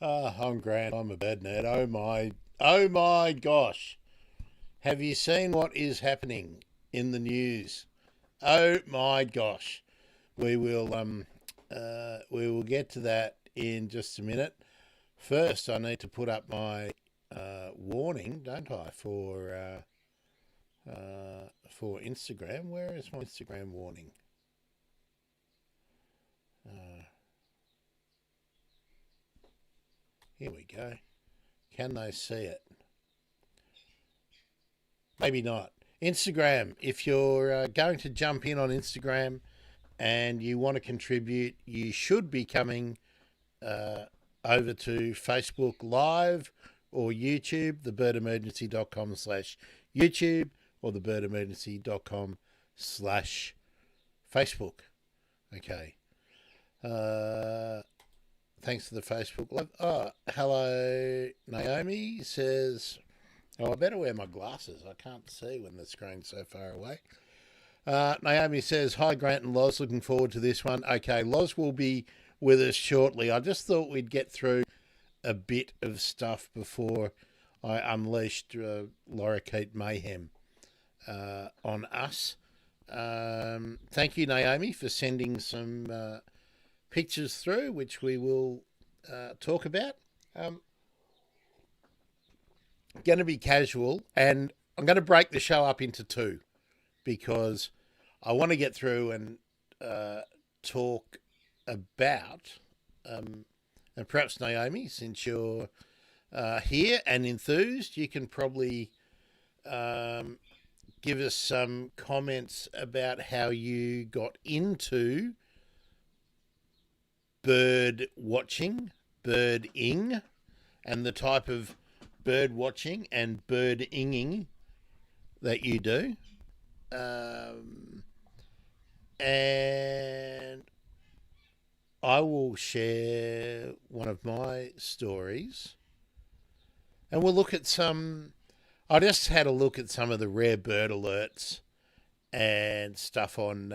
I'm Grant. I'm a bad nerd. Oh my gosh! Have you seen what is happening in the news? Oh my gosh! We will we will get to that in just a minute. First, I need to put up my warning, don't I, for Instagram. Where is my Instagram warning? Uh, Here we go. Can they see it? Maybe not. Instagram. If you're going to jump in on Instagram and you want to contribute, you should be coming uh, over to Facebook Live or YouTube, thebirdemergency.com/YouTube or thebirdemergency.com/Facebook. Okay. Uh, Thanks for the Facebook Live. Oh, hello. Naomi says, oh, I better wear my glasses. I can't see when the screen's so far away. Naomi says, hi, Grant and Loz. Looking forward to this one. Okay, Loz will be with us shortly. I just thought we'd get through a bit of stuff before I unleashed lorikeet mayhem on us. Thank you, Naomi, for sending some pictures through, which we will talk about. Going to be casual, and I'm going to break the show up into two because I want to get through and talk about, and perhaps Naomi, since you're here and enthused, you can probably give us some comments about how you got into bird watching, birding, and the type of bird watching and birdinging that you do. And I will share one of my stories, and we'll look at some. I just had a look at some of the rare bird alerts and stuff on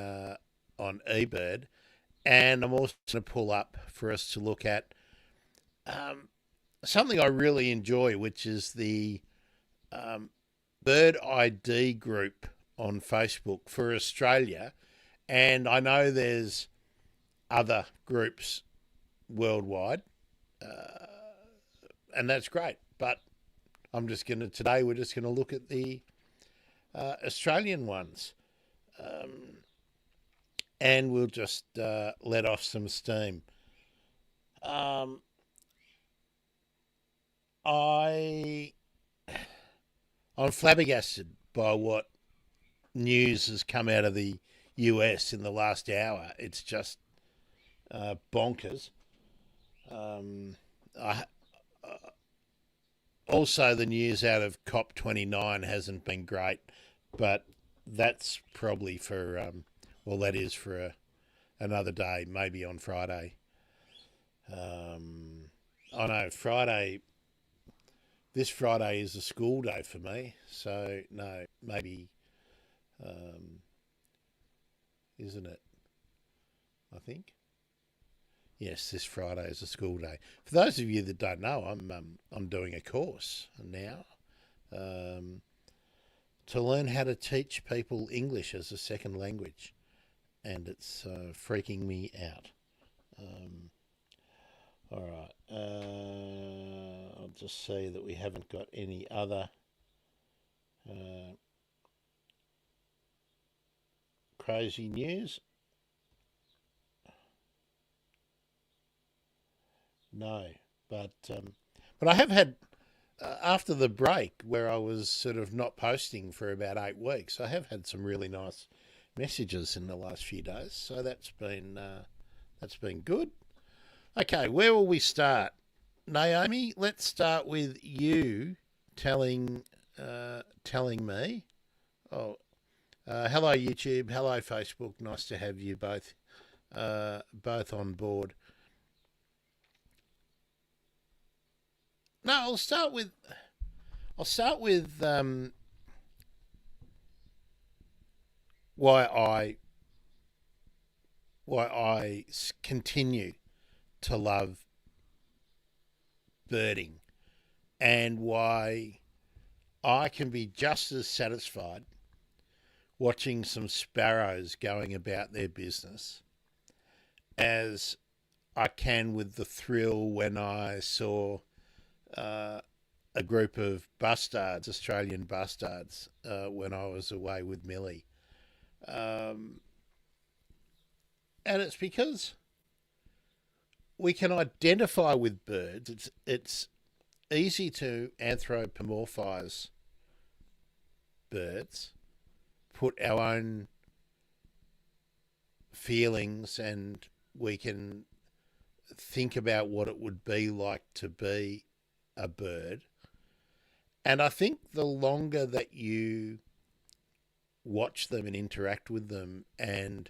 eBird, and I'm also going to pull up for us to look at something I really enjoy, which is the Bird ID group on Facebook for Australia. And I know there's other groups worldwide, and that's great. But today we're just going to look at the Australian ones. And we'll just let off some steam. I'm flabbergasted by what news has come out of the US in the last hour. It's just bonkers. Also, the news out of COP29 hasn't been great, but that's probably for that is for another day, maybe on Friday. I know this Friday is a school day for me, so no, maybe, isn't it? I think. Yes, this Friday is a school day. For those of you that don't know, I'm doing a course now to learn how to teach people English as a second language, and it's freaking me out. All right, I'll just see that we haven't got any other crazy news. No, but I have had after the break where I was sort of not posting for about 8 weeks. I have had some really nice messages in the last few days, so that's been good. Okay, where will we start? Naomi, let's start with you telling me. Oh, hello YouTube, hello Facebook. Nice to have you both on board. No, I'll start with why I continue to love birding and why I can be just as satisfied watching some sparrows going about their business as I can with the thrill when I saw a group of bustards, Australian bustards, when I was away with Millie. And it's because we can identify with birds. It's easy to anthropomorphize birds, put our own feelings, and we can think about what it would be like to be a bird. And I think the longer that you watch them and interact with them and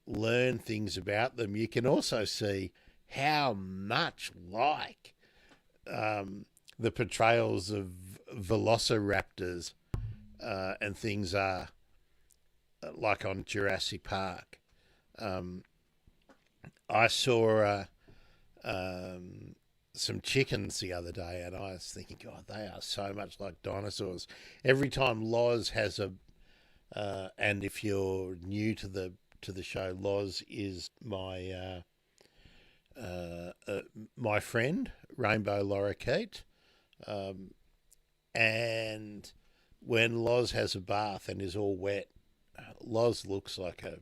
learn things about them, you can also see how much like the portrayals of velociraptors and things are, like on Jurassic Park. I saw some chickens the other day, and I was thinking, God, they are so much like dinosaurs. Every time Loz has and if you're new to the show, Loz is my my friend, Rainbow Lorikeet, and when Loz has a bath and is all wet, Loz looks like a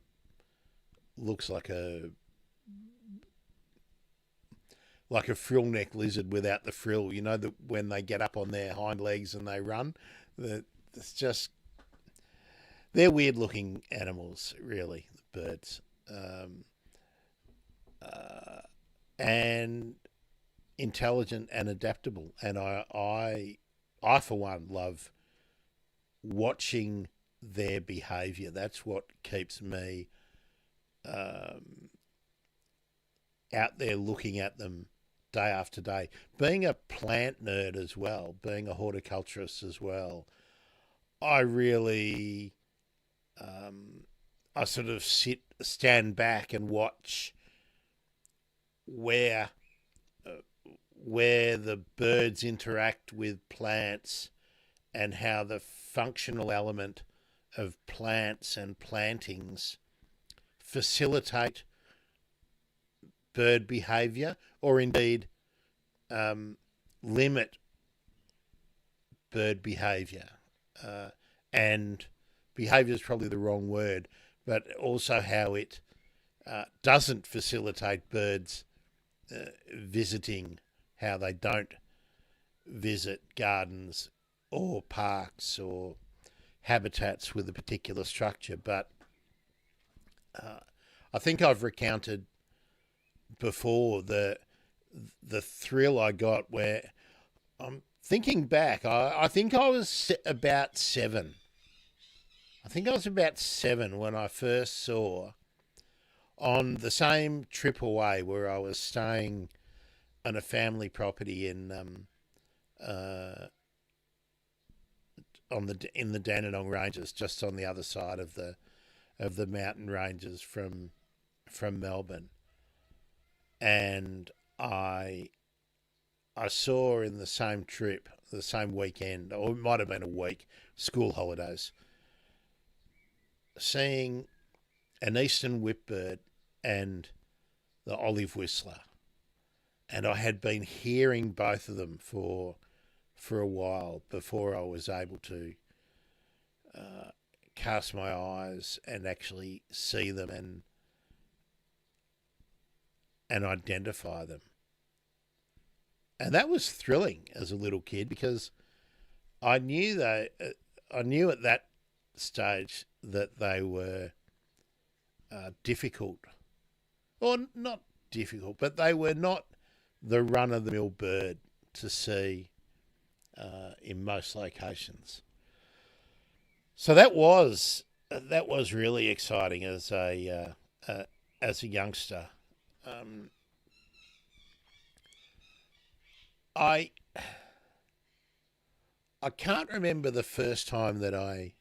frill neck lizard without the frill. You know that when they get up on their hind legs and they run, it's just, they're weird looking animals, really, the birds, and intelligent and adaptable. And I for one love watching their behaviour. That's what keeps me out there looking at them day after day. Being a plant nerd as well, being a horticulturist as well, I really, I sort of stand back and watch where the birds interact with plants and how the functional element of plants and plantings facilitate bird behaviour, or indeed limit bird behaviour. And behaviour is probably the wrong word, but also how it doesn't facilitate birds visiting, how they don't visit gardens or parks or habitats with a particular structure. But I think I've recounted before the thrill I got where I'm thinking back. I think I was about 7. I think I was about 7 when I first saw, on the same trip away where I was staying on a family property in the Dandenong Ranges, just on the other side of the mountain ranges from Melbourne. And I saw in the same trip, the same weekend, or it might have been a week, school holidays, seeing an eastern whipbird and the olive whistler. And I had been hearing both of them for a while before I was able to cast my eyes and actually see them and identify them. And that was thrilling as a little kid, because I knew at that stage that they were difficult, or not difficult, but they were not the run-of-the-mill bird to see in most locations. So that was really exciting as a youngster. I can't remember the first time that I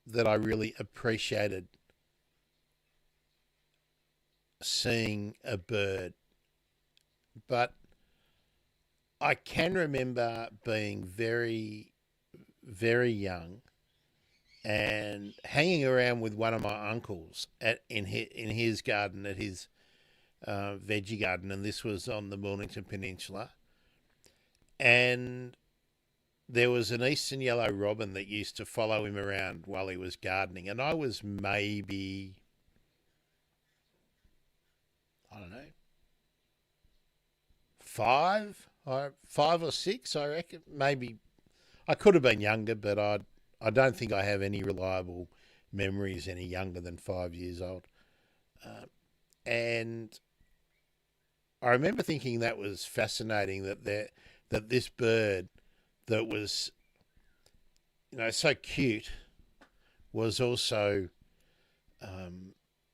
really appreciated seeing a bird but I can remember being very, very young and hanging around with one of my uncles in his garden, at his veggie garden, and this was on the Mornington Peninsula. And there was an eastern yellow robin that used to follow him around while he was gardening, and I was maybe, I don't know, five or six, I reckon. Maybe I could have been younger, but I don't think I have any reliable memories any younger than 5 years old. Uh, and I remember thinking that was fascinating, that this bird that was, so cute, was also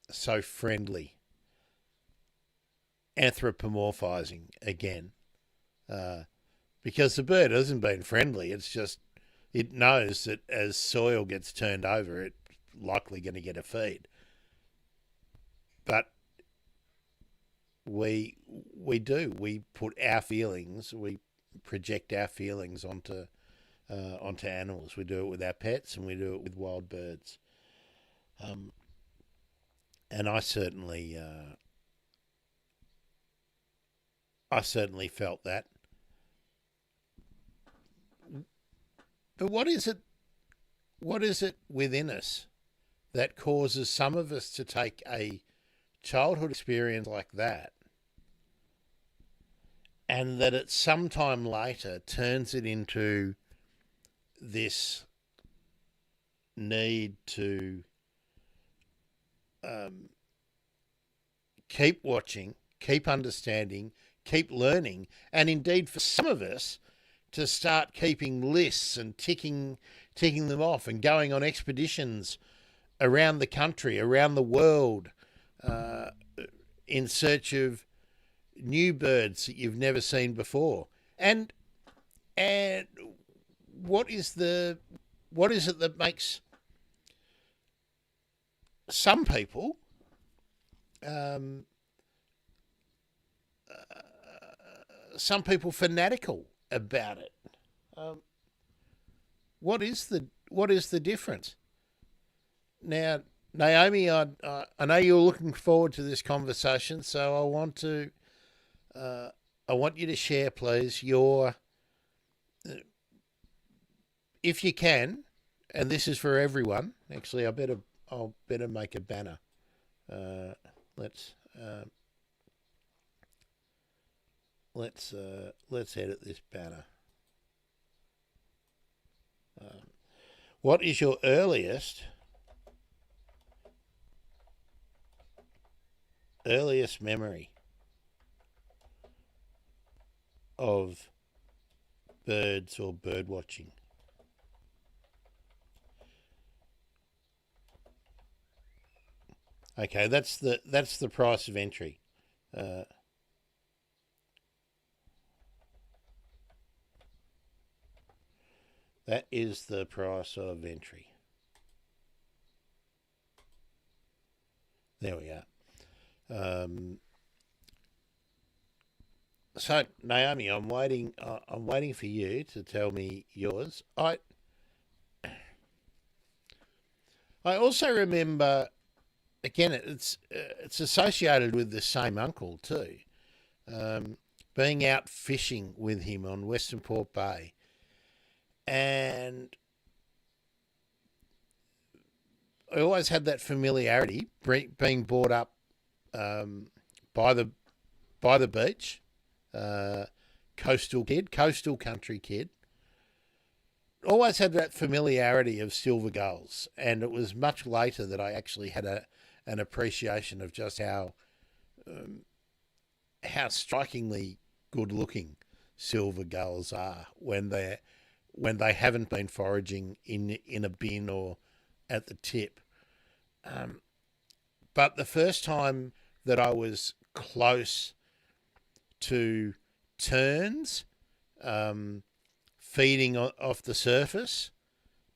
so friendly, anthropomorphizing again, uh, because the bird hasn't been friendly. It's just it knows that as soil gets turned over, it's likely going to get a feed. But we put our feelings, we project our feelings onto animals. We do it with our pets, and we do it with wild birds. Um, and I certainly felt that. But what is it? What is it within us that causes some of us to take a childhood experience like that, and that at some time later turns it into this need to um, keep watching, keep understanding, keep learning, and indeed for some of us to start keeping lists and ticking them off and going on expeditions around the country, around the world, uh, in search of new birds that you've never seen before. And and what is it that makes some people um, fanatical about it? Um, what is the difference? Now, Naomi, I know you're looking forward to this conversation, so uh, I want you to share, please, your, if you can, and this is for everyone. Actually, I'll better make a banner. Uh, let's uh, let's edit this banner. What is your earliest memory of birds or bird watching? Okay, that's the price of entry. Uh, that is the price of entry. There we are. Um, so Naomi, I'm waiting. I'm waiting for you to tell me yours. I also remember, again, it's associated with the same uncle too. Um, Being out fishing with him on Western Port Bay, and I always had that familiarity, being brought up um, by the beach, uh, coastal country kid. Always had that familiarity of silver gulls, and it was much later that I actually had an appreciation of just um, how strikingly good looking silver gulls are when they haven't been foraging in a bin or at the tip. Um, but the first time that I was close to terns, um, feeding off the surface,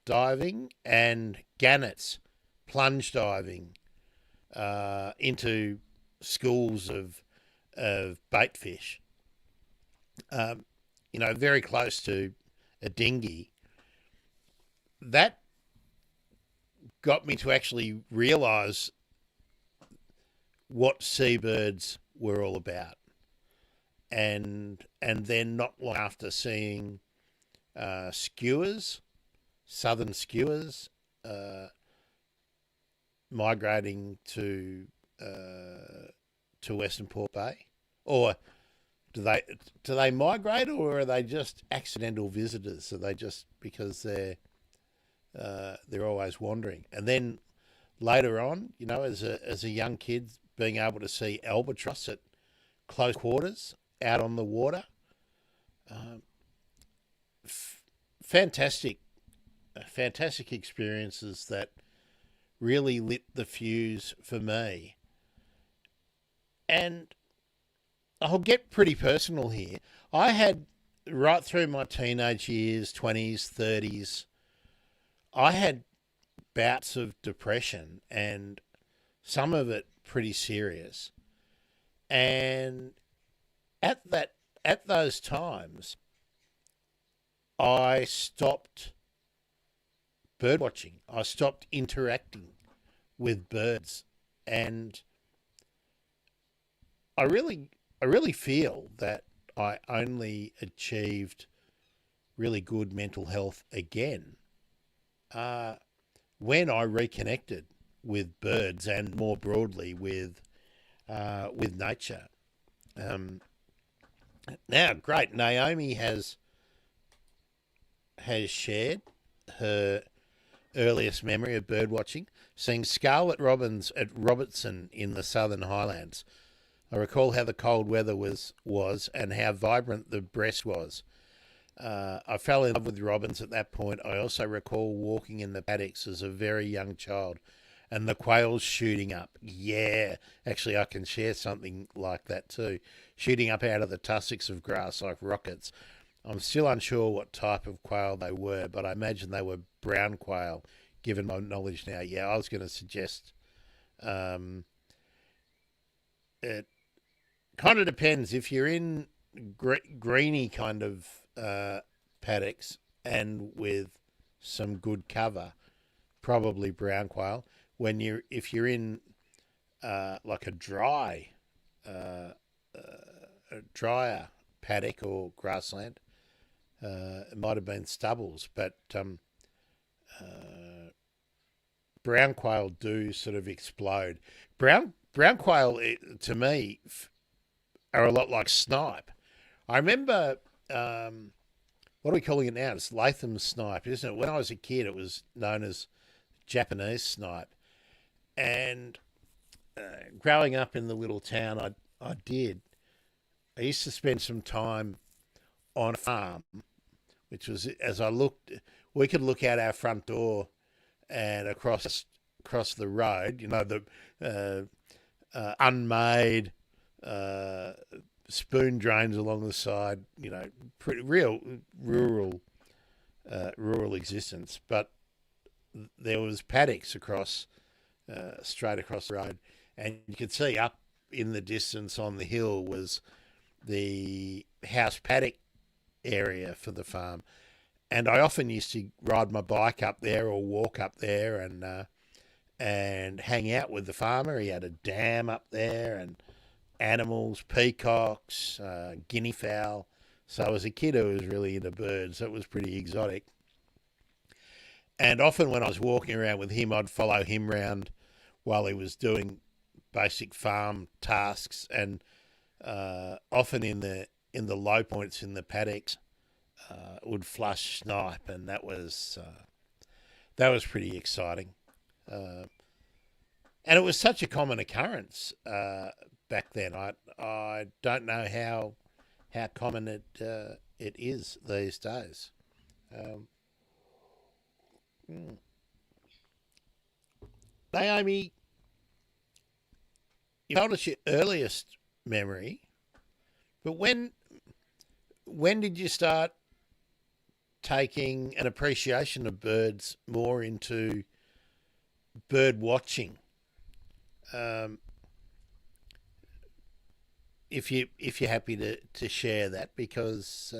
diving, and gannets, plunge diving into schools of bait fish. very close to a dinghy. That got me to actually realise what seabirds were all about, and then not long after seeing skuas, southern skuas, migrating to Western Port Bay, or do they migrate, or are they just accidental visitors? Are they just because they're always wandering? And then later on, as a young kid, being able to see albatross at close quarters out on the water, fantastic, fantastic experiences that really lit the fuse for me. And I'll get pretty personal here. I had, right through my teenage years, 20s, 30s, I had bouts of depression, and some of it pretty serious. And at those times, I stopped birdwatching. I stopped interacting with birds, and I really feel that I only achieved really good mental health again when I reconnected with birds, and more broadly with nature. Now, great, Naomi has shared her earliest memory of birdwatching, seeing scarlet robins at Robertson in the Southern Highlands. I recall how the cold weather was and how vibrant the breast was. I fell in love with robins at that point. I also recall walking in the paddocks as a very young child and the quails shooting up. Yeah, actually I can share something like that too. Shooting up out of the tussocks of grass like rockets. I'm still unsure what type of quail they were, but I imagine they were brown quail, given my knowledge now. Yeah, I was going to suggest it kind of depends. If you're in greeny kind of paddocks and with some good cover, probably brown quail. If you're in like a drier paddock or grassland, it might have been stubbles, but brown quail do sort of explode. Brown quail, to me, are a lot like snipe. I remember, what are we calling it now? It's Latham snipe, isn't it? When I was a kid, it was known as Japanese snipe. And growing up in the little town, I used to spend some time on a farm, which was, we could look out our front door and across the road, the unmade spoon drains along the side, pretty real rural existence. But there was paddocks straight across the road, and you could see up in the distance on the hill was the house paddock area for the farm. And I often used to ride my bike up there or walk up there and hang out with the farmer. He had a dam up there and animals, peacocks, guinea fowl. So as a kid, I was really into birds. It was pretty exotic. And often when I was walking around with him, I'd follow him round while he was doing basic farm tasks, and often in the low points in the paddocks, would flush snipe, and that was pretty exciting. And it was such a common occurrence back then. I don't know how common it is these days. Naomi, you told us your earliest memory, but when did you start taking an appreciation of birds more into bird watching? if you're happy to share that, because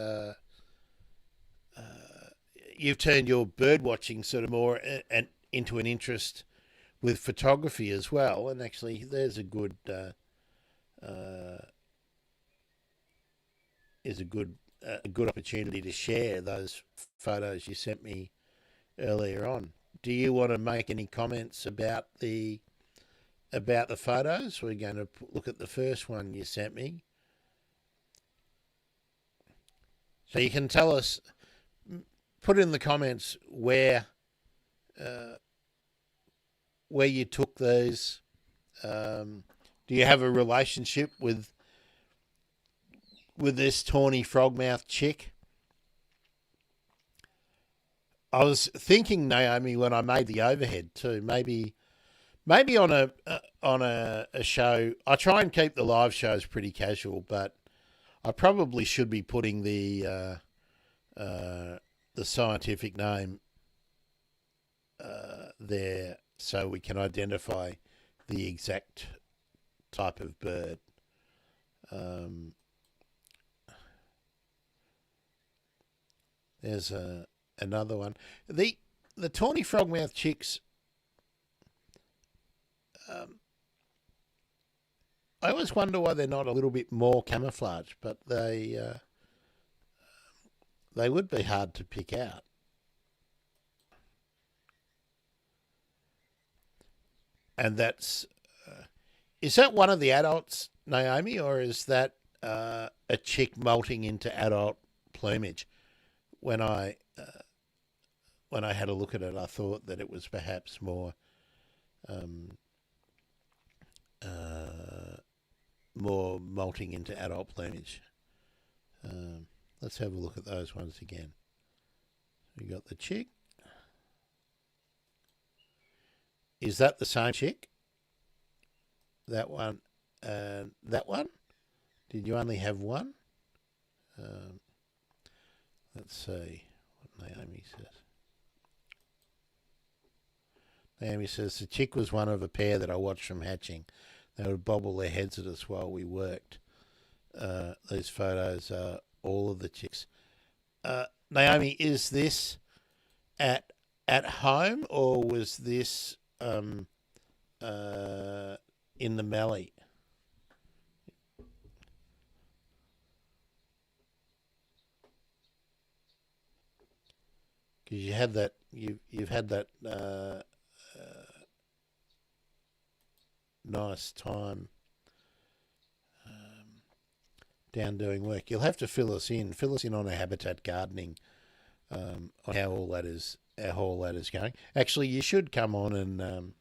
you've turned your bird watching sort of more into an interest with photography as well, and actually there's a good a good opportunity to share those photos you sent me earlier on. Do you want to make any comments about the photos? We're going to look at the first one you sent me. So you can tell us, put in the comments where you took these. Do you have a relationship with this tawny frogmouth chick? I was thinking, Naomi, when I made the overhead too, maybe on a show. I try and keep the live shows pretty casual, but I probably should be putting the scientific name there so we can identify the exact type of bird. There's another one. The tawny frogmouth chicks. I always wonder why they're not a little bit more camouflaged, but they would be hard to pick out. And that's is that one of the adults, Naomi, or is that a chick molting into adult plumage? When I had a look at it, I thought that it was perhaps more more molting into adult plumage. Let's have a look at those ones again. We got the chick. Is that the same chick? That one and that one? Did you only have one? Let's see what Naomi says. Naomi says, the chick was one of a pair that I watched from hatching. They would bobble their heads at us while we worked. These photos are all of the chicks. Naomi, is this at home, or was this in the mallee? Because you had that, you've had that nice time down doing work. You'll have to fill us in on a habitat gardening on how all that is going. Actually, you should come on and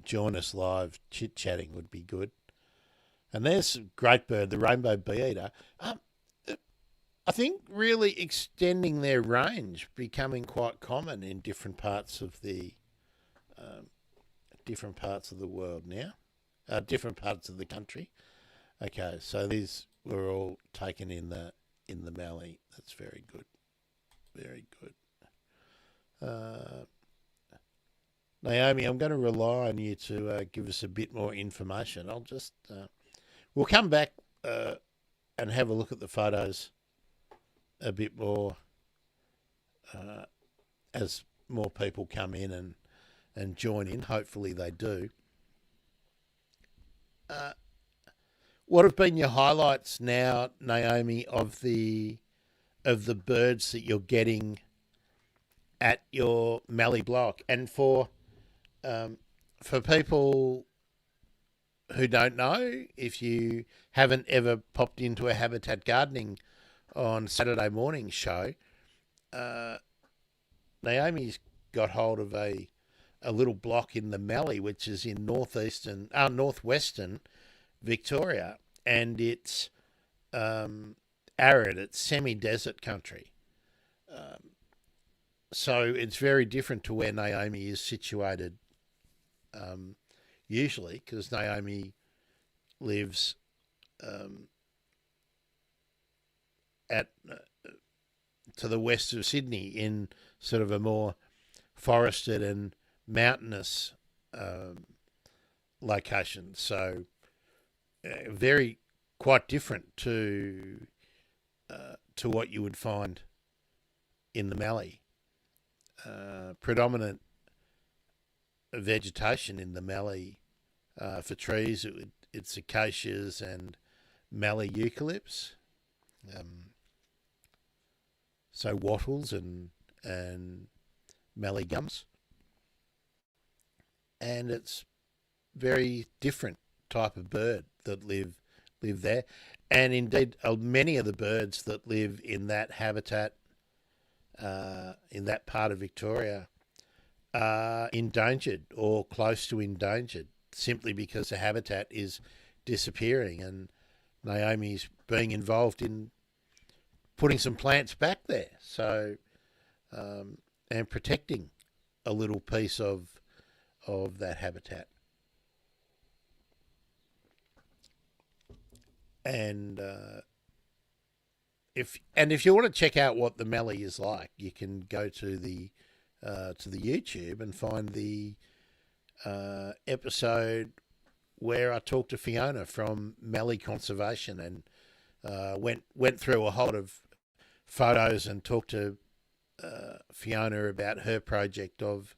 join us live. Chit chatting would be good. And there's a great bird, the rainbow bee-eater. I think really extending their range, becoming quite common in different parts of the world now, different parts of the country. Okay, so these were all taken in the mallee. That's very good, very good. Naomi, I'm going to rely on you to give us a bit more information. I'll just we'll come back and have a look at the photos a bit more as more people come in and join in. Hopefully they do. What have been your highlights now, Naomi, of the birds that you're getting at your mallee block? And for people who don't know, if you haven't ever popped into a habitat gardening on Saturday morning show, Naomi's got hold of a little block in the mallee, which is in northwestern Victoria, and it's arid. It's semi-desert country. So it's very different to where Naomi is situated usually, because Naomi lives to the west of Sydney in sort of a more forested and mountainous location. So very quite different to what you would find in the mallee. Predominant vegetation in the mallee for trees, it's acacias and mallee eucalypts. So wattles and mallee gums. And it's very different type of bird that live there. And indeed, many of the birds that live in that habitat, in that part of Victoria, are endangered or close to endangered simply because the habitat is disappearing. And Naomi's being involved in putting some plants back there, so and protecting a little piece of that habitat. And if you want to check out what the mallee is like, you can go to the YouTube and find the episode where I talked to Fiona from Mallee Conservation and went through a whole lot of photos and talked to Fiona about her project of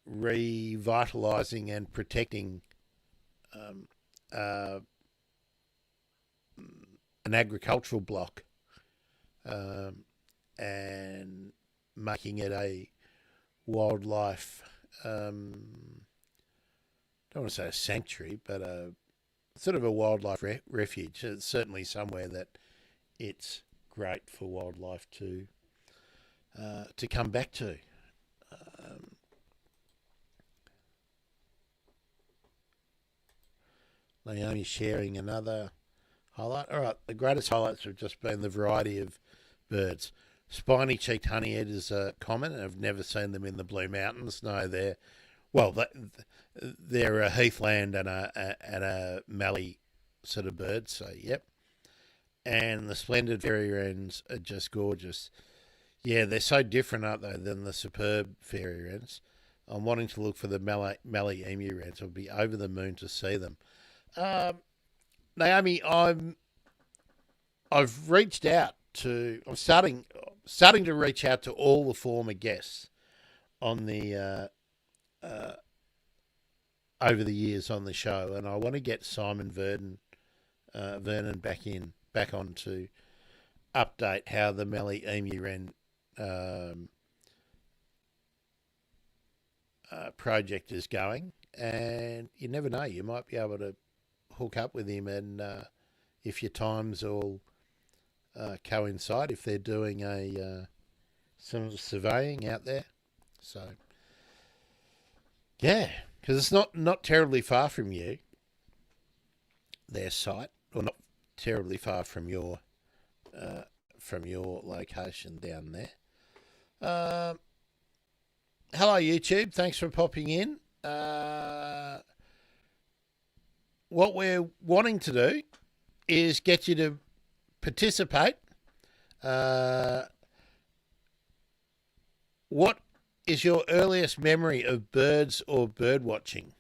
revitalising and protecting an agricultural block and making it a wildlife, don't want to say a sanctuary, but a sort of a wildlife refuge. It's certainly somewhere that it's great for wildlife to come back to. Naomi sharing another highlight. All right, the greatest highlights have just been the variety of birds. Spiny-cheeked honeyhead is common. I've never seen them in the Blue Mountains. No, they're a heathland and a mallee sort of bird. So yep. And the splendid fairy wrens are just gorgeous. Yeah, they're so different, aren't they, than the superb fairy wrens. I'm wanting to look for the mallee emu wrens. I'll be over the moon to see them. Naomi, I've reached out to. I'm starting to reach out to all the former guests on the over the years on the show, and I want to get Simon Vernon back on to update how the mallee emu wren project is going. And you never know, you might be able to hook up with him, and if your times all coincide, if they're doing some surveying out there. So yeah, because it's not terribly far from you, their site, or not terribly far from your location down there. Hello YouTube, thanks for popping in. What we're wanting to do is get you to participate. What is your earliest memory of birds or bird watching?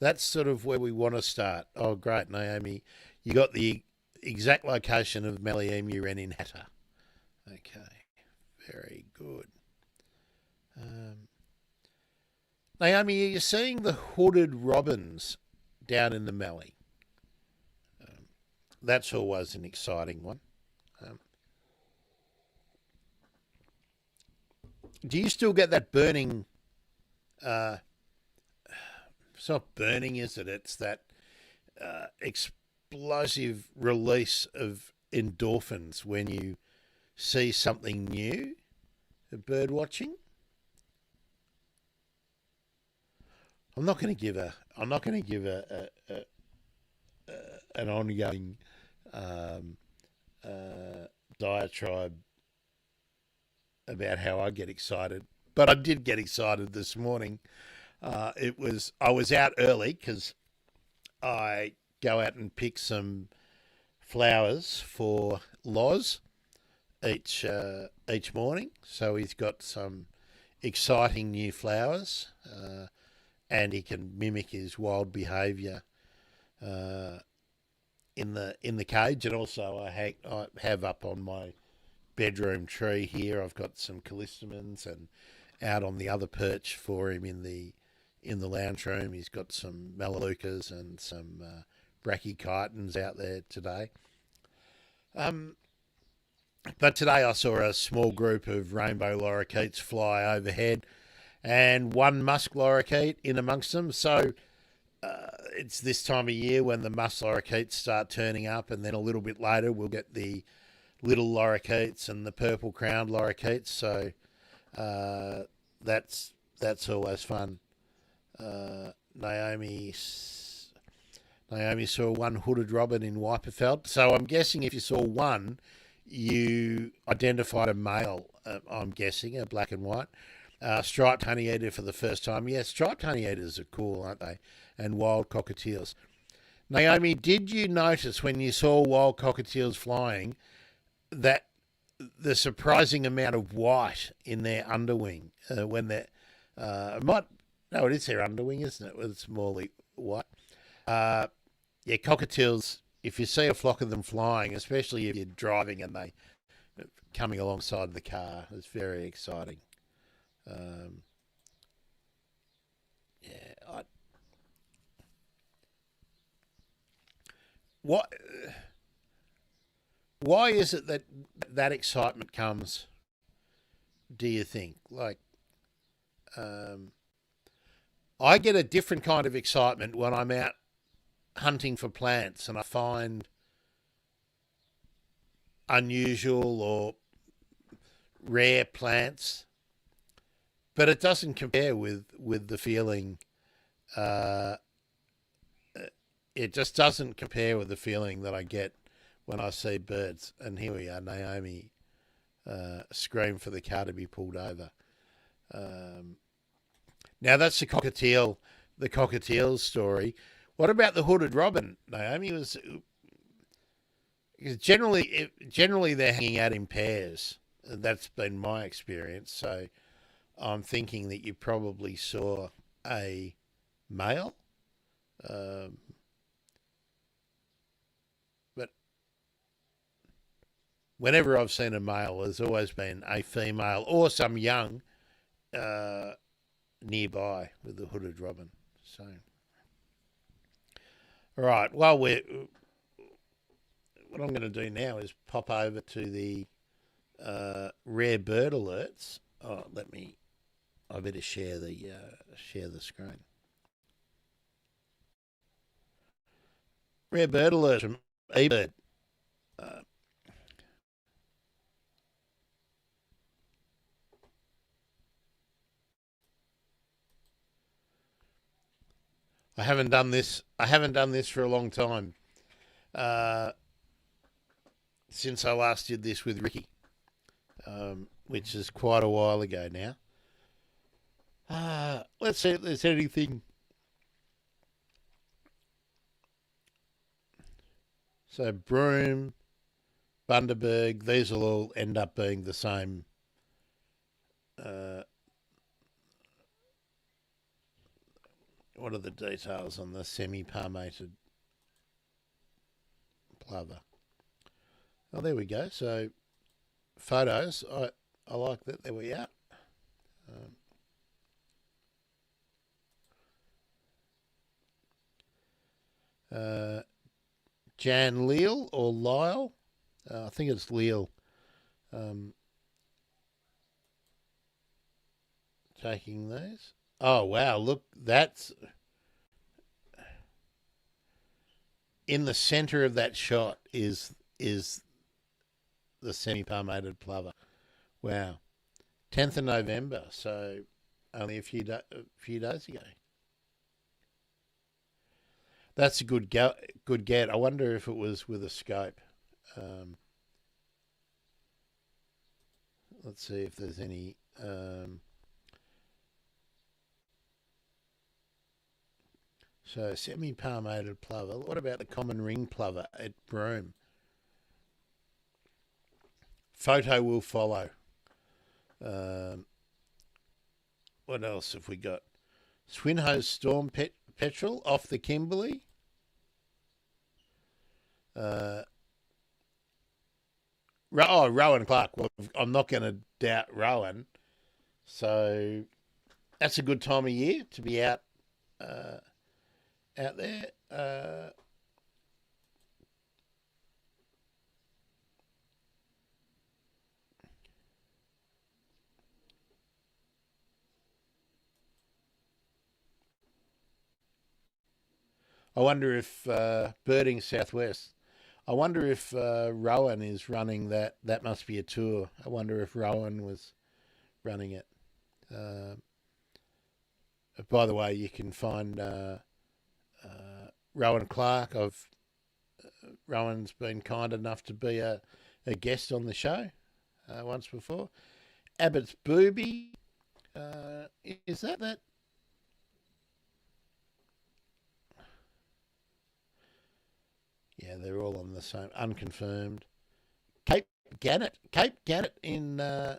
That's sort of where we want to start. Oh, great, Naomi. You got the exact location of mallee emu wren in Hatter. Okay, very good. Naomi, are you seeing the hooded robins down in the mallee? That's always an exciting one. Do you still get that burning? It's not burning, is it? It's that explosive release of endorphins when you see something new at bird watching. I'm not going to give an ongoing diatribe about how I get excited, but I did get excited this morning. I was out early because I go out and pick some flowers for Loz each morning. So he's got some exciting new flowers, and he can mimic his wild behaviour in the cage, and also I have up on my bedroom tree here. I've got some callistemons, and out on the other perch for him in the lounge room, he's got some melaleucas and some brachychitons out there today. Um, but today I saw a small group of rainbow lorikeets fly overhead, and one musk lorikeet in amongst them. So it's this time of year when the musk lorikeets start turning up, and then a little bit later we'll get the little lorikeets and the purple crowned lorikeets. So that's always fun. Uh, Naomi Naomi saw one hooded robin in Wyperfeld. So I'm guessing if you saw one, you identified a male. I'm guessing a black and white. Striped honeyeater for the first time. Yeah, striped honeyeaters are cool, aren't they? And wild cockatiels. Naomi, did you notice when you saw wild cockatiels flying that the surprising amount of white in their underwing when they're it is their underwing, isn't it? It's more like white. Yeah, cockatiels. If you see a flock of them flying, especially if you're driving and they coming alongside the car, it's very exciting. Um, yeah, what? Why is it that that excitement comes? Do you think? Like, um, I get a different kind of excitement when I'm out hunting for plants and I find unusual or rare plants, but it doesn't compare with the feeling. Uh, it just doesn't compare with the feeling that I get when I see birds. And here we are, Naomi screamed for the car to be pulled over. Um, Now that's the cockatiel story. What about the hooded robin? Naomi was generally they're hanging out in pairs. That's been my experience. So I'm thinking that you probably saw a male, um, but whenever I've seen a male, there's always been a female or some young uh, nearby with the hooded robin. So. All right. Well, what I'm going to do now is pop over to the rare bird alerts. Oh, I better share the screen. Rare bird alerts from eBird. Uh, I haven't done this. I haven't done this for a long time. Uh, since I last did this with Ricky, which is quite a while ago now. Let's see if there's anything. So Broome, Bundaberg, these will all end up being the same. Uh, what are the details on the semi-palmated plover? Oh, there we go. So photos, I like that. There we are. Um, Jan Leal or Lyle? I think it's Leal. Um, taking these. Oh wow! Look, that's in the centre of that shot is the semi-palmated plover. Wow, 10th of November. So only a few days ago. That's a good get. I wonder if it was with a scope. Um, let's see if there's any. So semi-palmated plover. What about the common ring plover at Broome? Photo will follow. Um, what else have we got? Swinhoe's storm petrel off the Kimberley. Uh, Rowan Clark. Well, I'm not going to doubt Rowan. So that's a good time of year to be uh, out there. I wonder if Birding Southwest. I wonder if Rowan is running that. That must be a tour. I wonder if Rowan was running it. Uh, by the way, you can find Rowan Clark. Rowan's been kind enough to be a guest on the show once before. Abbott's Booby. Is that? Yeah, they're all on the same. Unconfirmed. Cape Gannett in. Uh,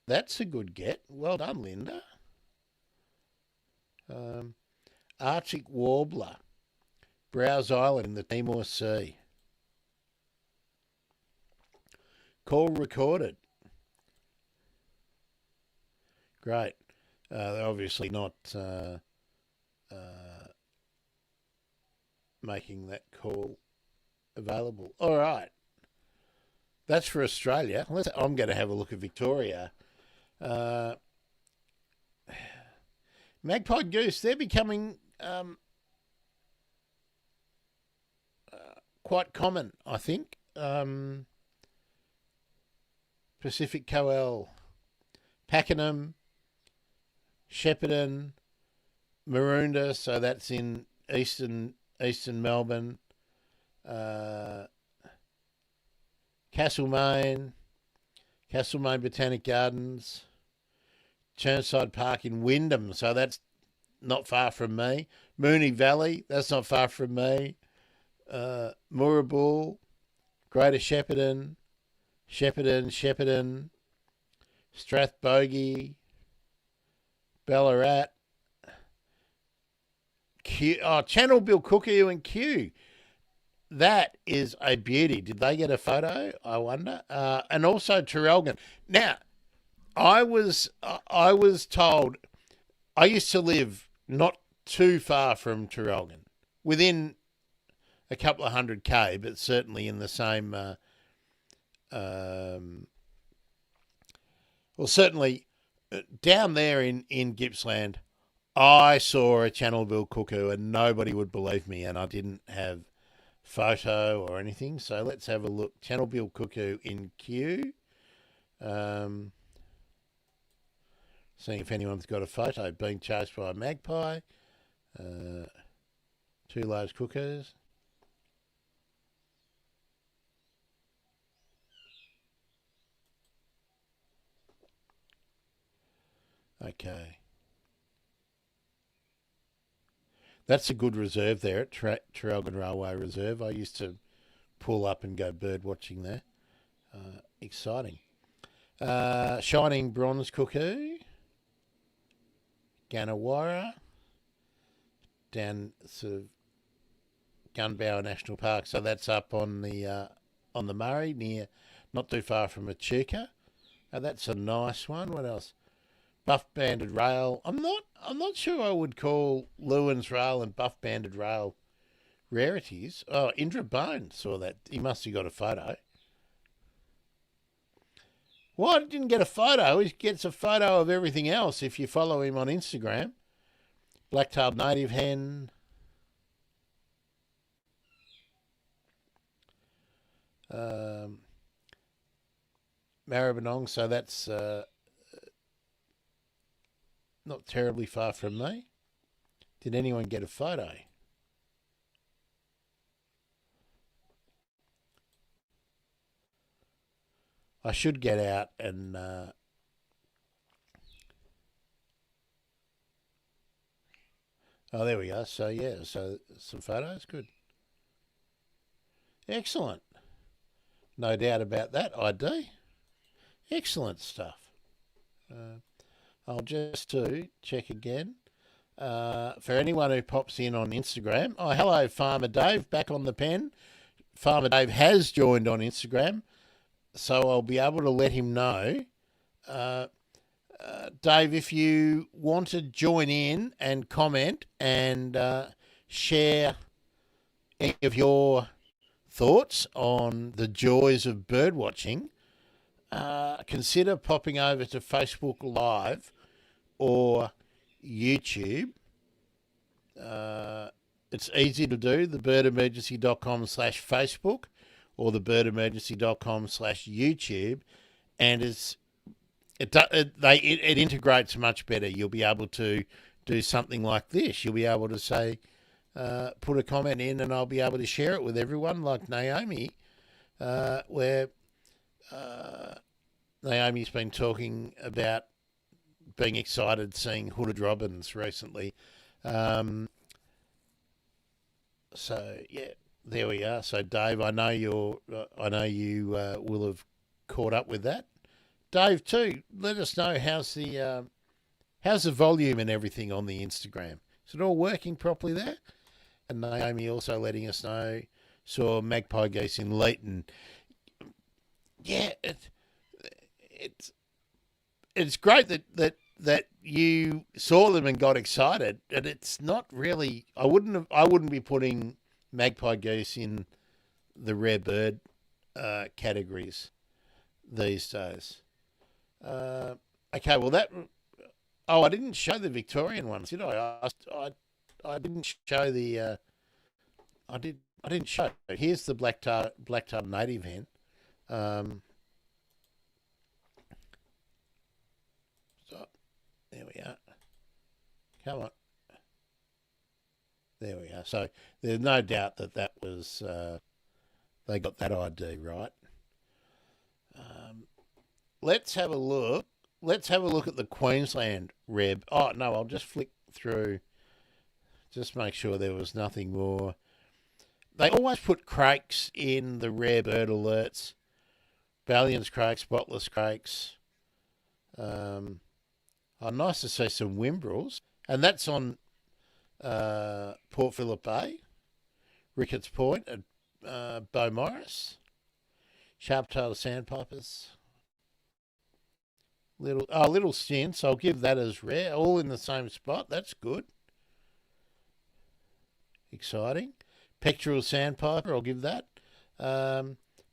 that's a good get. Well done, Linda. Um, Arctic Warbler. Browse Island in the Timor Sea. Call recorded. Great. They're obviously not making that call available. All right. That's for Australia. I'm going to have a look at Victoria. Uh, Magpie Goose, they're becoming quite common, I think. Pacific Coel, Pakenham, Shepparton, Maroondah, so that's in eastern Melbourne. Castlemaine Botanic Gardens, Churnside Park in Wyndham, so that's not far from me. Moonee Valley, that's not far from me. Moorabool, Greater Shepparton, Strathbogie, Ballarat, Channel Bill Cuckoo and Kew. That is a beauty. Did they get a photo? I wonder. And also Traralgon. Now, I was told I used to live not too far from Traralgon, within a couple of 100k, but certainly in the same. Well, certainly down there in Gippsland, I saw a Channel Bill Cuckoo, and nobody would believe me, and I didn't have photo or anything. So let's have a look. Channel Bill Cuckoo in Kew. Seeing if anyone's got a photo. Being chased by a magpie. Two large cuckoos. Okay. That's a good reserve there at Traralgon Railway Reserve. I used to pull up and go bird watching there. Exciting. Shining Bronze Cuckoo. Ganawara. Down sort of Gunbower National Park. So that's up on the Murray, near, not too far from Echuca. That's a nice one. What else? Buff banded rail. I'm not sure I would call Lewin's rail and buff banded rail rarities. Oh, Indra Bone saw that. He must have got a photo. Well, I didn't get a photo. He gets a photo of everything else if you follow him on Instagram. Black-tailed native hen. Maribyrnong, so that's not terribly far from me. Did anyone get a photo? I should get out and oh, there we go. So yeah, so some photos, good, excellent. No doubt about that. ID, excellent stuff. I'll just check again. For anyone who pops in on Instagram, oh, hello, Farmer Dave, back on the pen. Farmer Dave has joined on Instagram, so I'll be able to let him know. Dave, if you want to join in and comment and share any of your thoughts on the joys of birdwatching, consider popping over to Facebook Live or YouTube. It's easy to do, thebirdemergency.com/Facebook or thebirdemergency.com/YouTube, and it integrates much better. You'll be able to do something like this. You'll be able to say, put a comment in, and I'll be able to share it with everyone, like Naomi, where Naomi's been talking about being excited seeing hooded robins recently. So yeah, there we are. So Dave, I know you will have caught up with that. Dave, too, let us know how's the volume and everything on the Instagram. Is it all working properly there? And Naomi also letting us know, saw magpie geese in Leighton. Yeah, it's great that you saw them and got excited, and it's not really. I wouldn't be putting magpie geese in the rare bird categories these days. Okay, well that. Oh, I didn't show the Victorian ones, did I? I didn't show the. I didn't show. Here's the black-tailed native hen. So there we are. Come on. There we are. So there's no doubt that was they got that ID right. Let's have a look. Let's have a look at the Queensland reb. Oh no, I'll just flick through. Just make sure there was nothing more. They always put crakes in the rare bird alerts. Valiant's crake, spotless crakes. Nice to see some Wimbrels. And that's on Port Phillip Bay, Ricketts Point at Beaumaris. Sharp-tailed sandpipers. Little stints. I'll give that as rare. All in the same spot. That's good. Exciting. Pectoral sandpiper. I'll give that.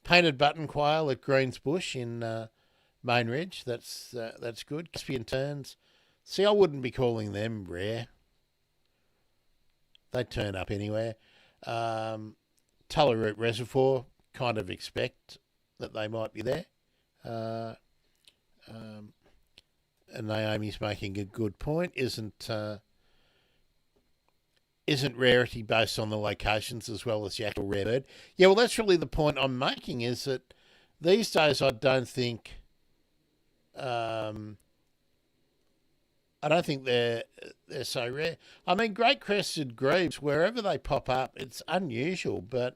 Painted button quail at Greens Bush in Main Ridge. That's good. Caspian terns. See, I wouldn't be calling them rare. They turn up anywhere. Tullaroot Reservoir. Kind of expect that they might be there. And Naomi's making a good point. Isn't rarity based on the locations as well as the actual rare bird? Yeah, well, that's really the point I'm making, is that these days I don't think they're so rare. I mean, great crested grebes, wherever they pop up, it's unusual, but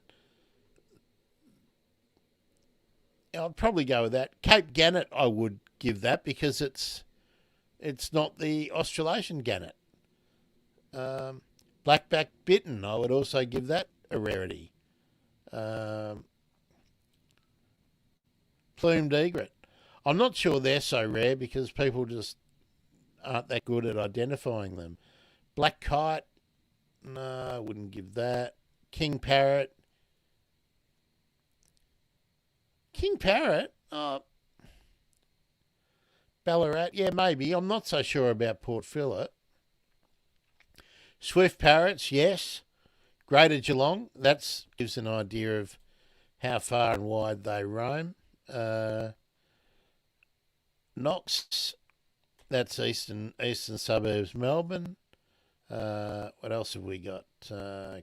I'd probably go with that. Cape gannet, I would give that because it's not the Australasian gannet. Blackback bittern, I would also give that a rarity. Plumed egret. I'm not sure they're so rare because people just aren't that good at identifying them. Black kite, no, I wouldn't give that. King parrot. King parrot? Oh, Ballarat, yeah, maybe. I'm not so sure about Port Phillip. Swift parrots, yes. Greater Geelong, that gives an idea of how far and wide they roam. Knox, that's eastern suburbs Melbourne. What else have we got?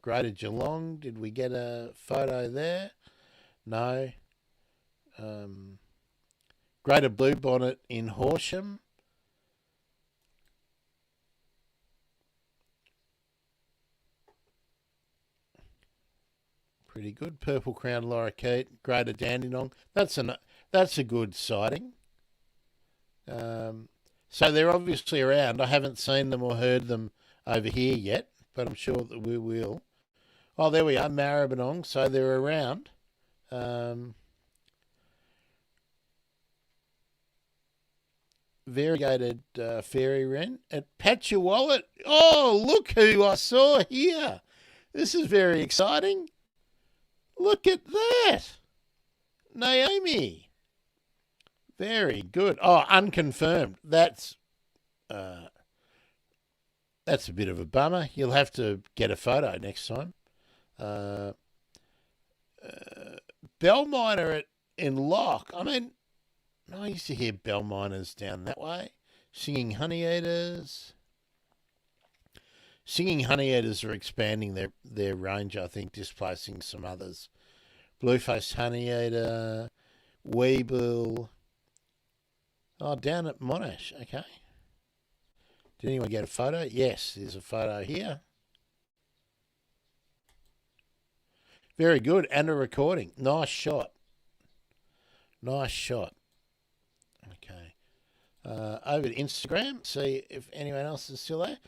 Greater Geelong, did we get a photo there? No. Greater Bluebonnet in Horsham. Pretty good. Purple crowned lorikeet, Greater Dandenong. That's a good sighting. So they're obviously around. I haven't seen them or heard them over here yet, but I'm sure that we will. Oh, there we are, Maribyrnong. So they're around. Variegated fairy wren at Pat Your Wallet. Oh, look who I saw here. This is very exciting. Look at that. Naomi. Very good. Oh, unconfirmed. That's a bit of a bummer. You'll have to get a photo next time. Bell miner in Lock. I mean, I used to hear bell miners down that way. Singing honey eaters. Singing honey eaters are expanding their range, I think, displacing some others. Blue-faced honey eater, weeble. Oh, down at Monash, okay. Did anyone get a photo? Yes, there's a photo here. Very good, and a recording. Nice shot. Nice shot. Okay. Over to Instagram, see if anyone else is still there.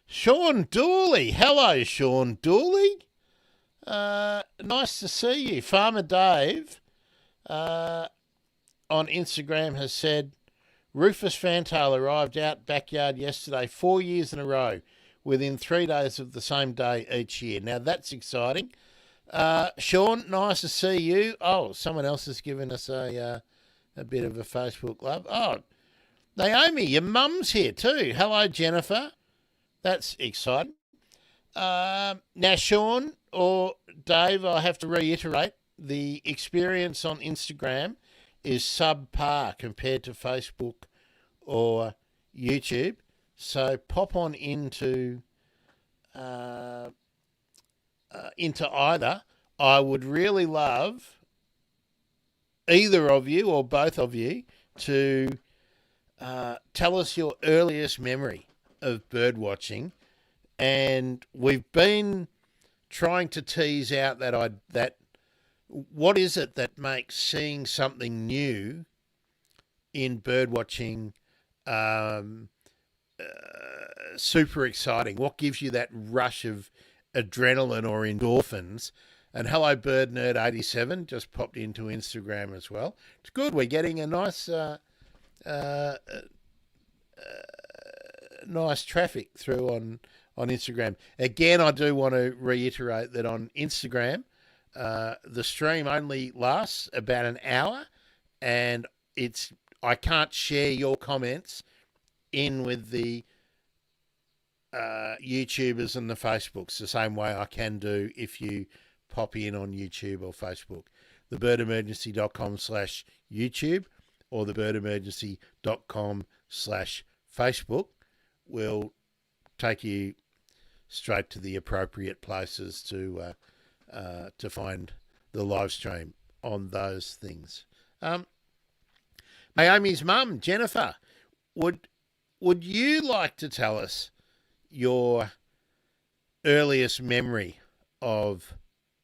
Sean Dooley. Hello, Sean Dooley. Nice to see you. Farmer Dave on Instagram has said, Rufus Fantail arrived out backyard yesterday 4 years in a row within 3 days of the same day each year. Now, that's exciting. Sean, nice to see you. Oh, someone else has given us a bit of a Facebook love. Oh, Naomi, your mum's here too. Hello, Jennifer. That's exciting. Now, Sean or Dave, I have to reiterate, the experience on Instagram is subpar compared to Facebook or YouTube. So pop on into either. I would really love either of you or both of you to tell us your earliest memory of bird watching. And we've been trying to tease out that what is it that makes seeing something new in bird watching super exciting? What gives you that rush of adrenaline or endorphins? And hello, Bird Nerd 87 just popped into Instagram as well. It's good. We're getting a nice nice traffic through on Instagram. Again, I do want to reiterate that on Instagram, the stream only lasts about an hour, and I can't share your comments in with the YouTubers and the Facebooks the same way I can do if you pop in on YouTube or Facebook. thebirdemergency.com/YouTube or thebirdemergency.com/Facebook will take you straight to the appropriate places to find the live stream on those things. Naomi's mum, Jennifer, would you like to tell us your earliest memory of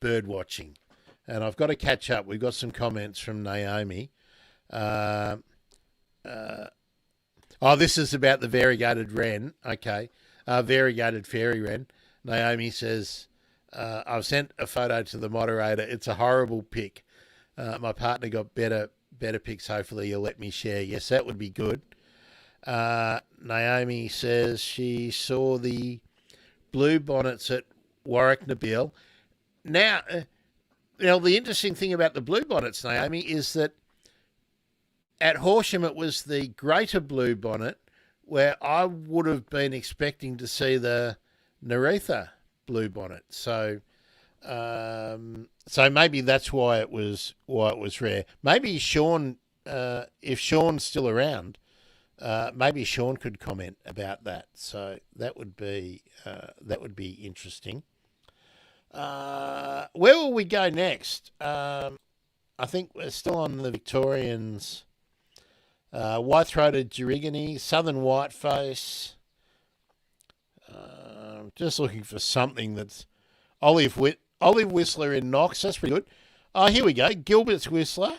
bird watching? And I've got to catch up. We've got some comments from Naomi. This is about the variegated wren. Okay. Variegated fairy wren. Naomi says, I've sent a photo to the moderator. It's a horrible pic. My partner got better pics. Hopefully you'll let me share. Yes, that would be good. Naomi says she saw the blue bonnets at Warwick Nabil. Now, the interesting thing about the blue bonnets, Naomi, is that at Horsham it was the greater blue bonnet, where I would have been expecting to see the Neretha blue bonnet. So maybe that's why it was rare. Maybe Sean, if Sean's still around, maybe Sean could comment about that. So that would be interesting. Where will we go next? I think we're still on the Victorians. White-throated Gerigony, southern whiteface. Just looking for something that's olive whistler in Knox. That's pretty good. Oh, here we go. Gilbert's whistler.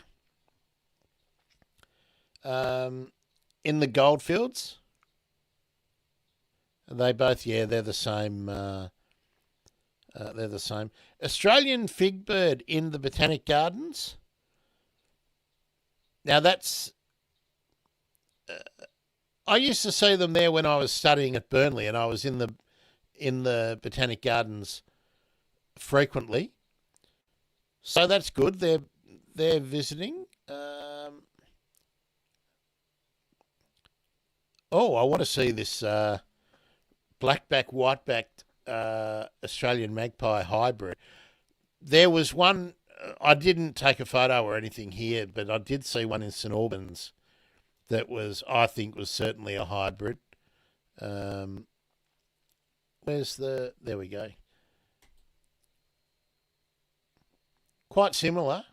In the Goldfields. They both, yeah, they're the same. They're the same. Australian fig bird in the Botanic Gardens. Now that's. I used to see them there when I was studying at Burnley, and I was in the Botanic Gardens frequently. So that's good. They're visiting. I want to see this black-backed, white-backed Australian magpie hybrid. There was one. I didn't take a photo or anything here, but I did see one in St Albans that I think was certainly a hybrid. There we go. Quite similar,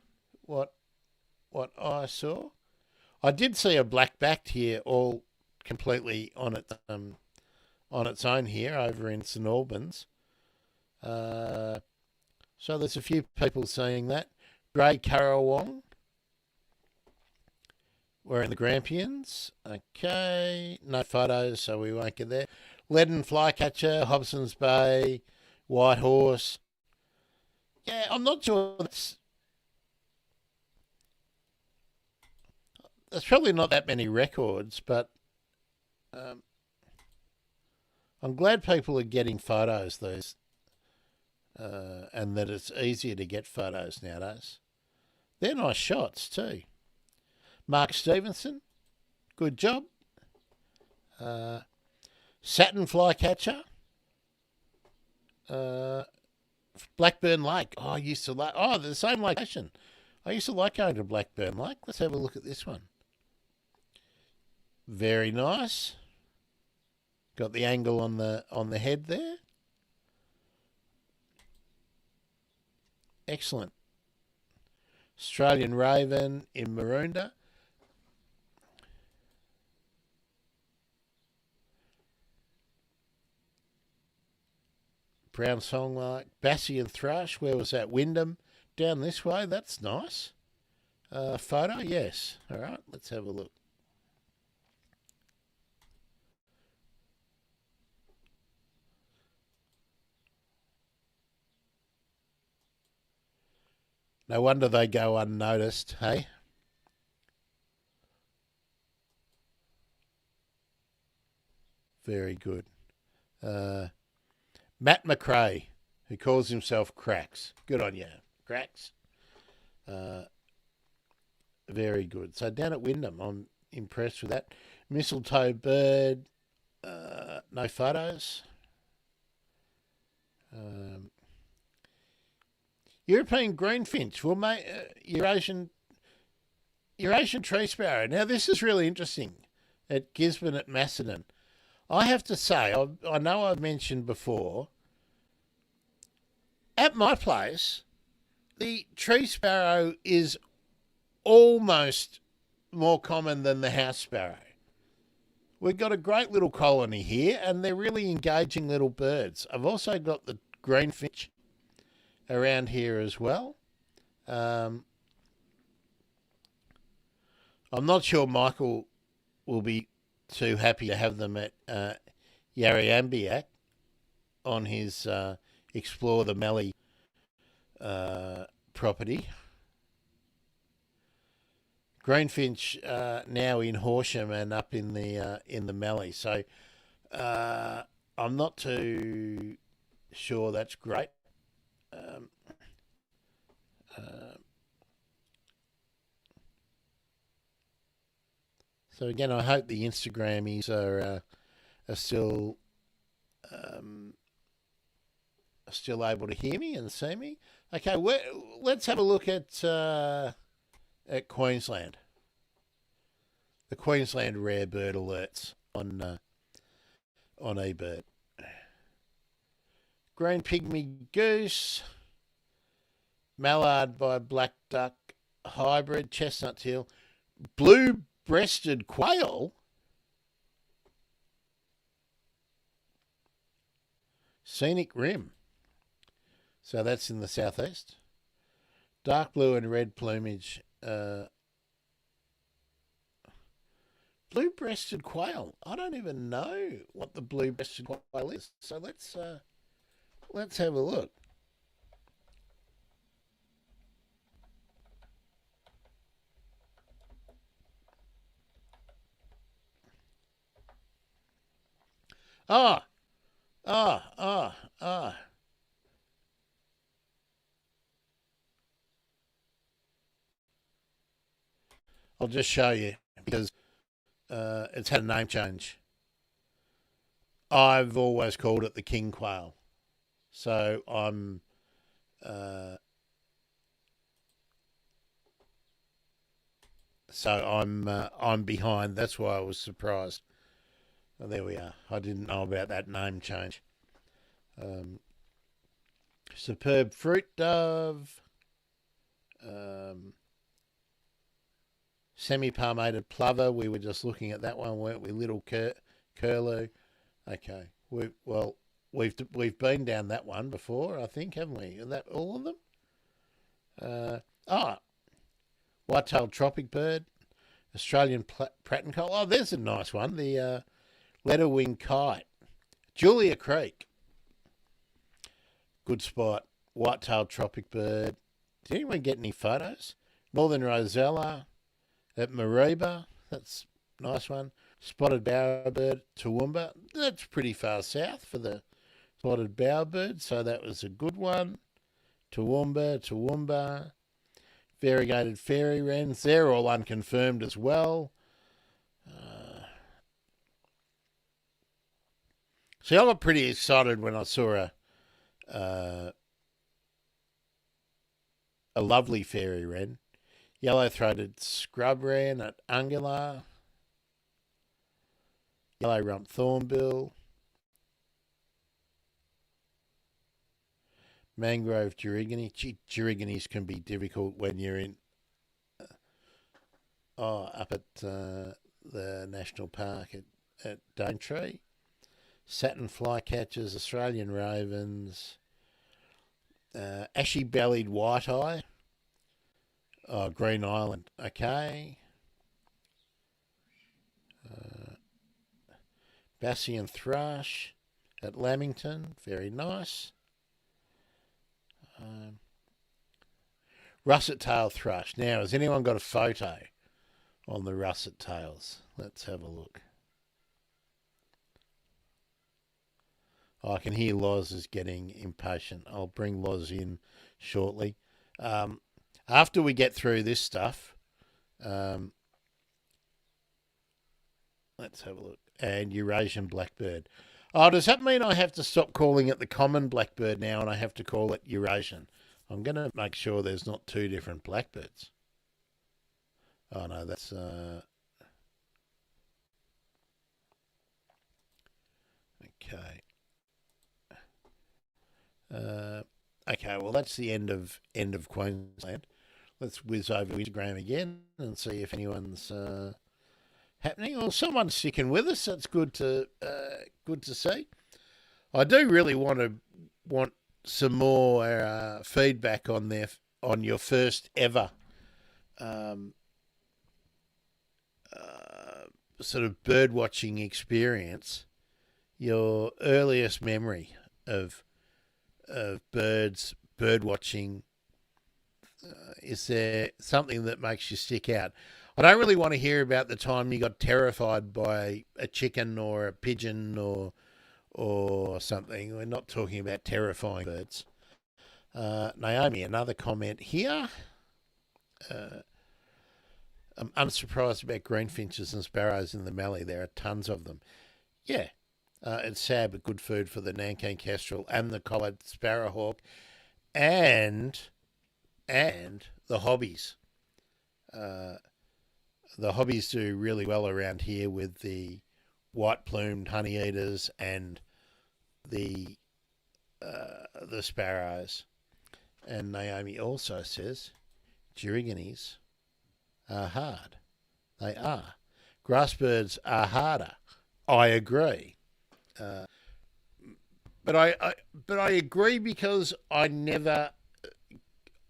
what I saw. I did see a black-backed here, all completely on its own here over in St Albans. So there's a few people seeing that. Grey Currawong. We're in the Grampians. Okay. No photos, so we won't get there. Leaden Flycatcher, Hobson's Bay, White Horse. Yeah, I'm not sure there's probably not that many records, but I'm glad people are getting photos and that it's easier to get photos nowadays. They're nice shots too. Mark Stevenson, good job. Saturn Flycatcher. Blackburn Lake. I used to like. Oh, they're the same location. I used to like going to Blackburn Lake. Let's have a look at this one. Very nice. Got the angle on the head there. Excellent. Australian Raven in Maroondah. Brown Songlark, Bassie and Thrush. Where was that? Wyndham. Down this way. That's nice. Photo, yes. All right, let's have a look. No wonder they go unnoticed, hey? Very good. Matt McRae, who calls himself Cracks. Good on you, Cracks. Very good. So down at Wyndham, I'm impressed with that. Mistletoe bird, no photos. European greenfinch, well, mate, Eurasian tree sparrow. Now, this is really interesting at Gisborne at Macedon. I have to say, I know I've mentioned before, at my place, the tree sparrow is almost more common than the house sparrow. We've got a great little colony here, and they're really engaging little birds. I've also got the greenfinch around here as well. I'm not sure Michael will be too happy to have them at Yarriambiack on his Explore the Mallee property. Greenfinch now in Horsham and up in the Mallee. So I'm not too sure that's great. So again, I hope the Instagrammies are still able to hear me and see me. Okay, let's have a look at Queensland. The Queensland rare bird alerts on eBird. Green pygmy goose, mallard by black duck hybrid, chestnut teal, blue-breasted quail, scenic rim. So that's in the southeast. Dark blue and red plumage Blue-breasted quail. I don't even know what the blue-breasted quail is. So let's have a look. Ah, ah, ah, ah. I'll just show you because it's had a name change. I've always called it the king quail, so uh, I'm behind. That's why I was surprised. Well, there we are. I didn't know about that name change. Um, Superb fruit dove, um, semi-palmated plover. We were just looking at that one, weren't we? Little curlew. Okay. We've been down that one before, I think, haven't we? Is that all of them? Uh, oh, white-tailed tropic bird, Australian pratincoal. Oh, there's a nice one. The leather-winged kite, Julia Creek. Good spot. White-tailed tropic bird. Did anyone get any photos? Northern Rosella at Mareeba. That's a nice one. Spotted bowerbird, Toowoomba. That's pretty far south for the spotted bowerbird, so that was a good one. Toowoomba. Variegated fairy wrens. They're all unconfirmed as well. See, I got pretty excited when I saw a lovely fairy wren. Yellow-throated scrub wren at Ungalar. Yellow rump thornbill. Mangrove durigony. Gee, duriganies can be difficult when you're in up at the national park at Daintree. Satin flycatchers, Australian ravens, ashy-bellied white-eye, Green Island, okay. Bassian thrush at Lamington, very nice. Russet tail thrush. Now, has anyone got a photo on the russet tails? Let's have a look. I can hear Loz is getting impatient. I'll bring Loz in shortly. After we get through this stuff, let's have a look. And Eurasian blackbird. Oh, does that mean I have to stop calling it the common blackbird now and I have to call it Eurasian? I'm going to make sure there's not two different blackbirds. Oh, no, that's... okay. Okay, well, that's the end of Queensland. Let's whiz over Instagram again and see if anyone's happening or someone's sticking with us. That's good to see. I do really want some more feedback on your first ever sort of bird watching experience. Your earliest memory of bird watching. Is there something that makes you stick out? I don't really want to hear about the time you got terrified by a chicken or a pigeon or something. We're not talking about terrifying birds. Naomi, another comment here. I'm unsurprised about greenfinches and sparrows in the Mallee. There are tons of them. Yeah, it's sad but good food for the Nankeen kestrel and the collared sparrowhawk and the hobbies. The hobbies do really well around here with the white-plumed honeyeaters and the sparrows. And Naomi also says duriganies are hard. They are. Grassbirds are harder. I agree. But I agree because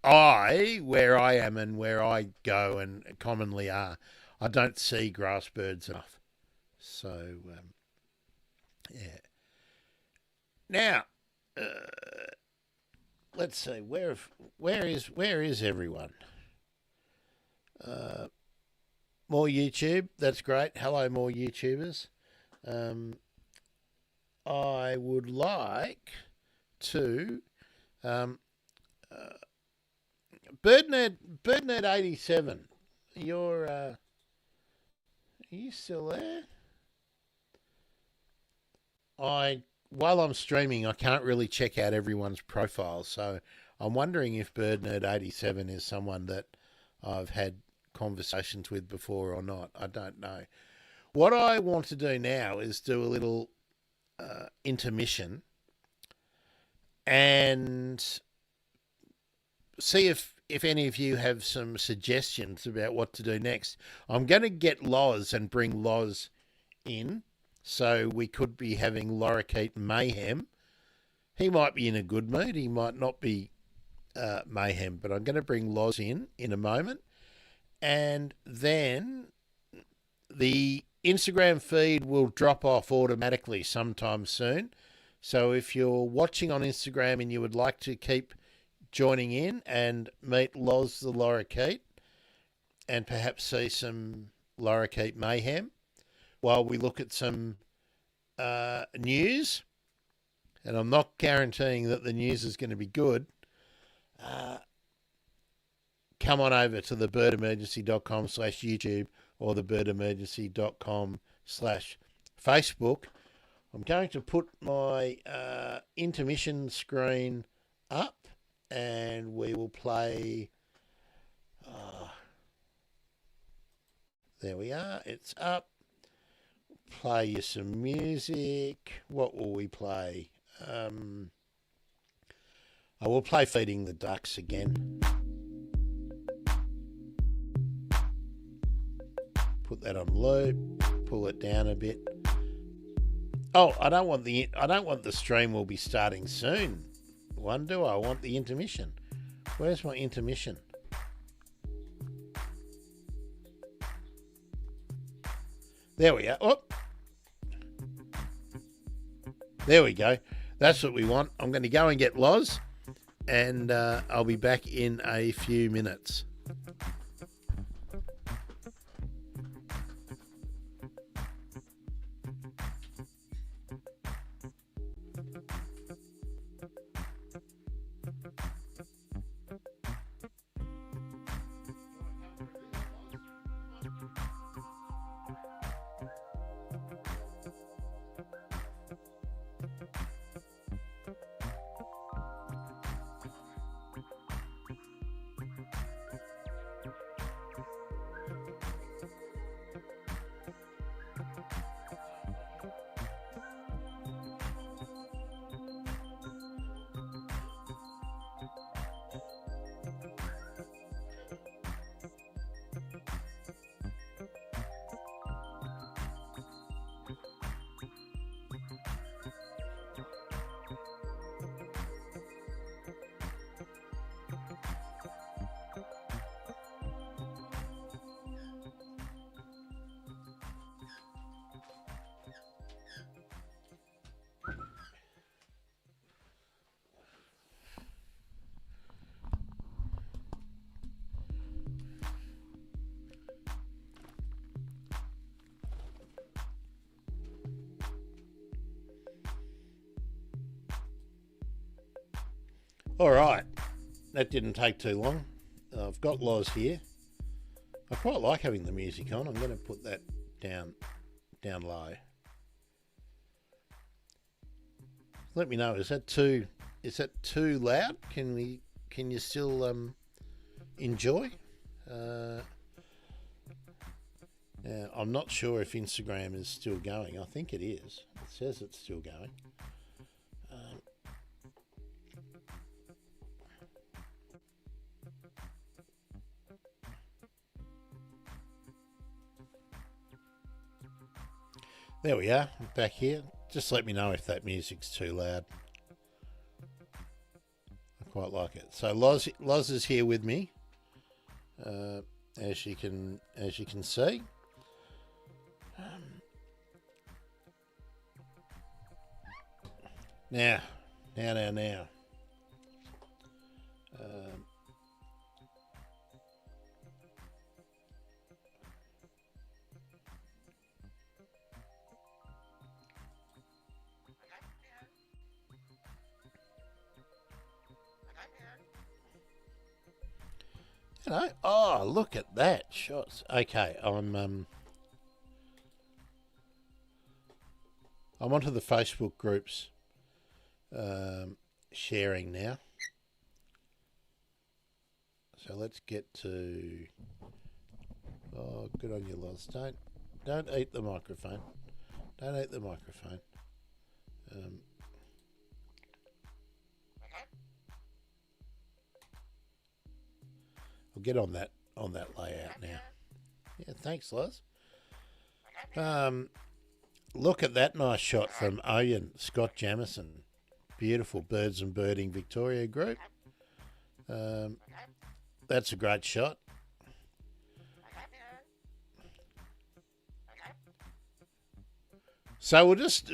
where I am and where I go and commonly are, I don't see grass birds enough. So, yeah. Now, let's see. Where is everyone? More YouTube. That's great. Hello, more YouTubers. I would like to Birdnet 87. Are you still there? While I'm streaming, I can't really check out everyone's profile, so I'm wondering if Birdnet 87 is someone that I've had conversations with before or not. I don't know. What I want to do now is do a little intermission and see if any of you have some suggestions about what to do next. I'm going to get Loz and bring Loz in, so we could be having Lorikeet Mayhem. He might be in a good mood. He might not be mayhem, but I'm going to bring Loz in a moment. And then the Instagram feed will drop off automatically sometime soon. So if you're watching on Instagram and you would like to keep joining in and meet Loz the Lorikeet and perhaps see some Lorikeet Mayhem while we look at some news, and I'm not guaranteeing that the news is going to be good, come on over to the birdemergency.com/YouTube or the birdemergency.com/Facebook. I'm going to put my intermission screen up and we will play. There we are. It's up. Play you some music. What will we play? I will play Feeding the Ducks again. Put that on loop. Pull it down a bit. Oh, I don't want the stream will be starting soon. One, do I want the intermission? Where's my intermission? There we are. Oh. There we go. That's what we want. I'm going to go and get Loz, and I'll be back in a few minutes. All right, that didn't take too long. I've got Loz here. I quite like having the music on. I'm going to put that down low. Let me know. Is that too loud? Can you still enjoy? Now, I'm not sure if Instagram is still going. I think it is. It says it's still going. There we are, back here. Just let me know if that music's too loud. I quite like it. So Loz is here with me, as you can see. Now. Um, oh, look at that shots. Okay, I'm onto the Facebook groups sharing now. So let's get to. Oh, good on you, Loz. Don't eat the microphone. Don't eat the microphone. I'll get on that layout now. Yeah, thanks, Loz. Look at that nice shot from Owen Scott Jamison. Beautiful Birds and Birding Victoria group. That's a great shot. So we'll just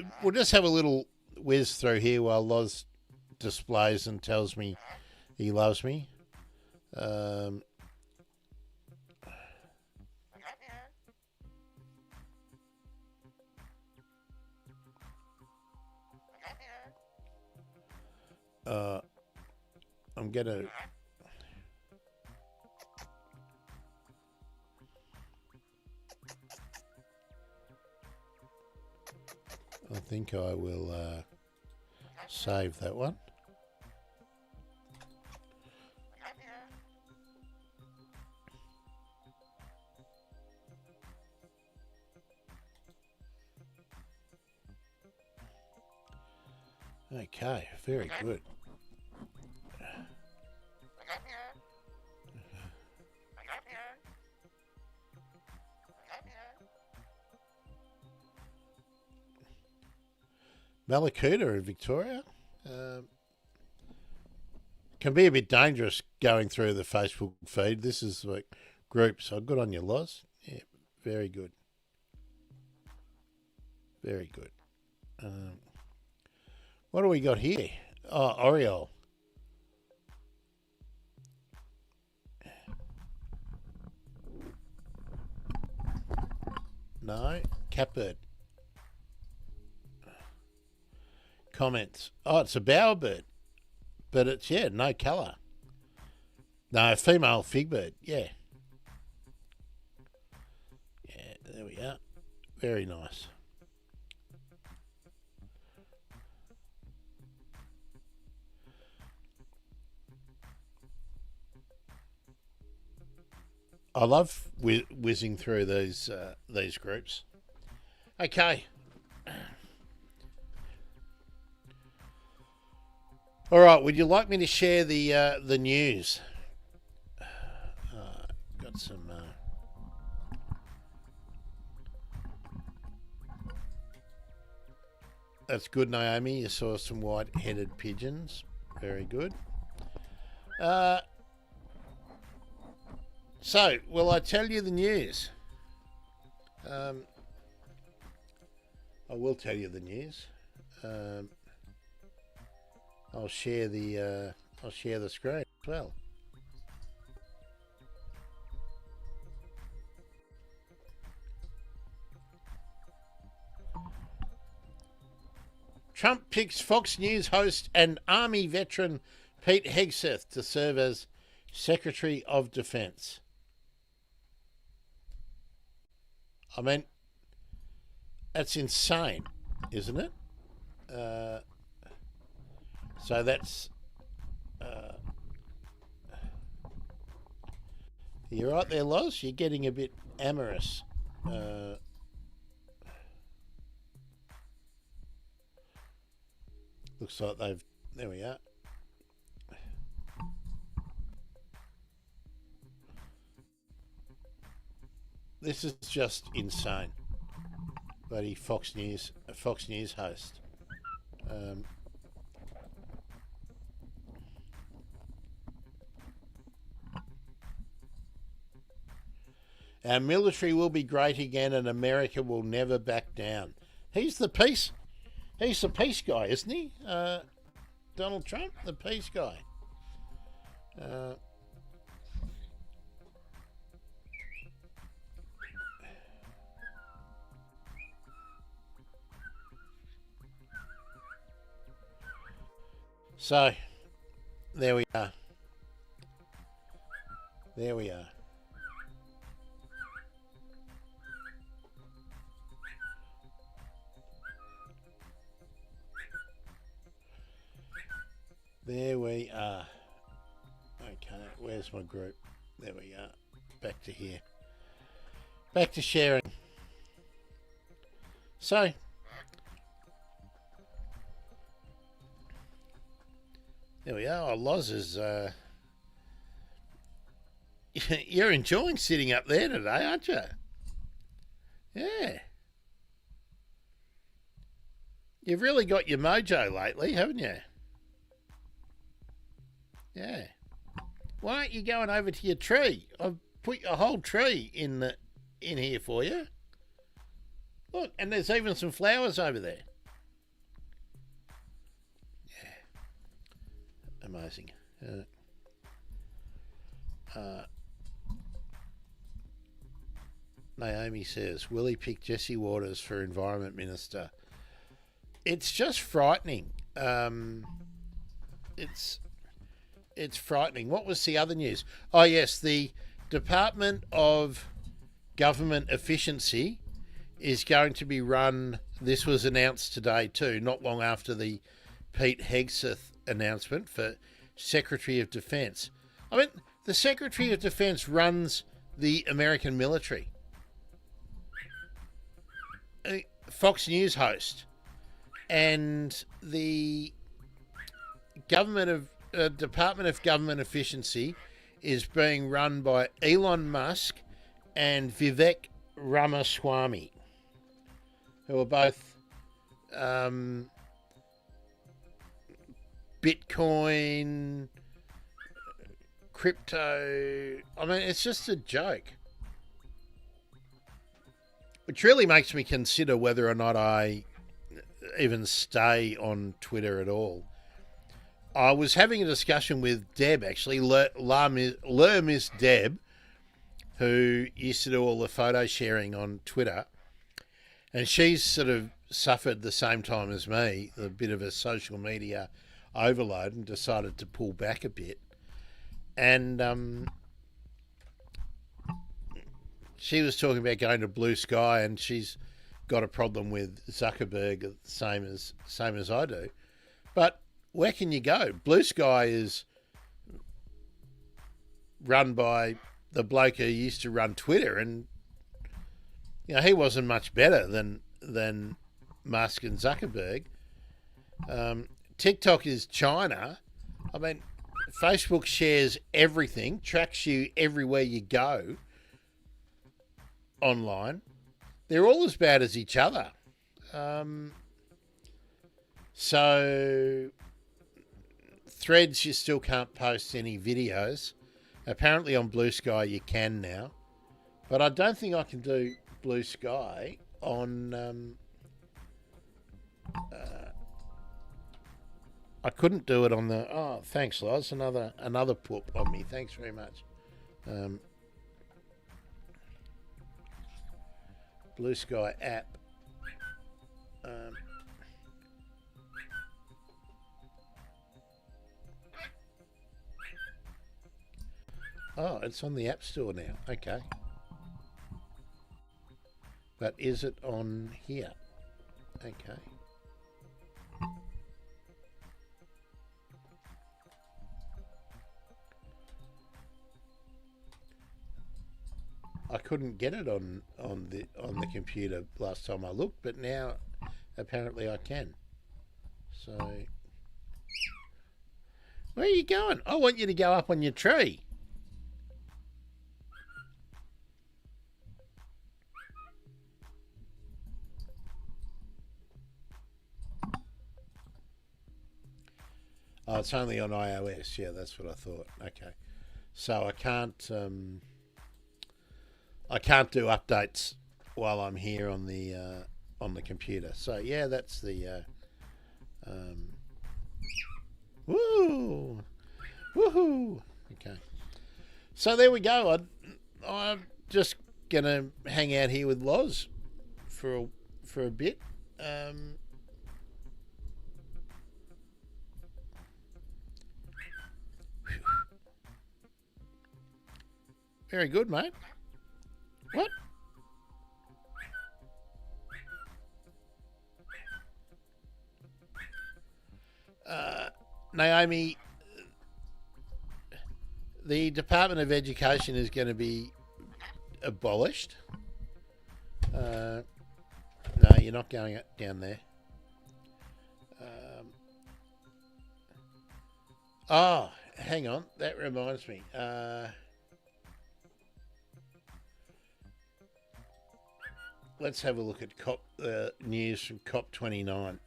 have a little whiz through here while Loz displays and tells me he loves me. I'm gonna. I think I will save that one. Okay, very good. Malakuta in Victoria. Can be a bit dangerous going through the Facebook feed. This is like groups. So good on you, Loz. Yeah, very good. Very good. What do we got here? Oh, Oriole. No, catbird. Comments. Oh, it's a bowerbird, but it's no colour. No, female figbird. Yeah. Yeah, there we are. Very nice. I love whizzing through these groups. Okay. All right. Would you like me to share the news? Got some. That's good, Naomi. You saw some white-headed pigeons. Very good. So, will I tell you the news? I will tell you the news. I'll share the screen as well. Trump picks Fox News host and Army veteran Pete Hegseth to serve as Secretary of Defense. I mean, that's insane, isn't it? So that's... you're right there, Loz. You're getting a bit amorous. Looks like they've... There we are. This is just insane. Bloody Fox News host. Our military will be great again and America will never back down. He's the peace He's the peace guy, isn't he? Donald Trump, the peace guy. So, there we are. There we are. There we are. Okay, where's my group? There we are. Back to here. Back to sharing. So, there we are. Oh, Loz is... you're enjoying sitting up there today, aren't you? Yeah. You've really got your mojo lately, haven't you? Yeah. Why aren't you going over to your tree? I've put a whole tree in here for you. Look, and there's even some flowers over there. Yeah. Amazing. Naomi says, will he pick Jesse Waters for Environment Minister? It's just frightening. It's frightening. What was the other news? Oh, yes, the Department of Government Efficiency is going to be run. This was announced today too, not long after the Pete Hegseth announcement for Secretary of Defence. I mean, the Secretary of Defence runs the American military. Fox News host. And the Department of Government Efficiency is being run by Elon Musk and Vivek Ramaswamy, who are both Bitcoin, crypto. I mean, it's just a joke. Which really makes me consider whether or not I even stay on Twitter at all. I was having a discussion with Deb, actually, Miss Deb, who used to do all the photo sharing on Twitter. And she's sort of suffered the same time as me, a bit of a social media overload, and decided to pull back a bit. And she was talking about going to Blue Sky, and she's got a problem with Zuckerberg, the same as I do. But where can you go? Blue Sky is run by the bloke who used to run Twitter, and he wasn't much better than Musk and Zuckerberg. TikTok is China. I mean, Facebook shares everything, tracks you everywhere you go online. They're all as bad as each other. So Threads, you still can't post any videos. Apparently on Blue Sky you can now. But I don't think I can do Blue Sky on... I couldn't do it on the... Oh, thanks, Loz. Another poop on me. Thanks very much. Blue Sky app. Oh, it's on the App Store now. Okay. But is it on here? Okay. I couldn't get it on the computer last time I looked, but now apparently I can. So, where are you going? I want you to go up on your tree. Oh, it's only on iOS. Yeah, that's what I thought. Okay, so I can't do updates while I'm here on the computer. So yeah, that's the Woo! Woohoo! Okay. So there we go. I'm just going to hang out here with Loz for a bit. Very good, mate. What? Naomi, the Department of Education is going to be abolished. No, you're not going down there. Oh, hang on. That reminds me. Let's have a look at news from COP29.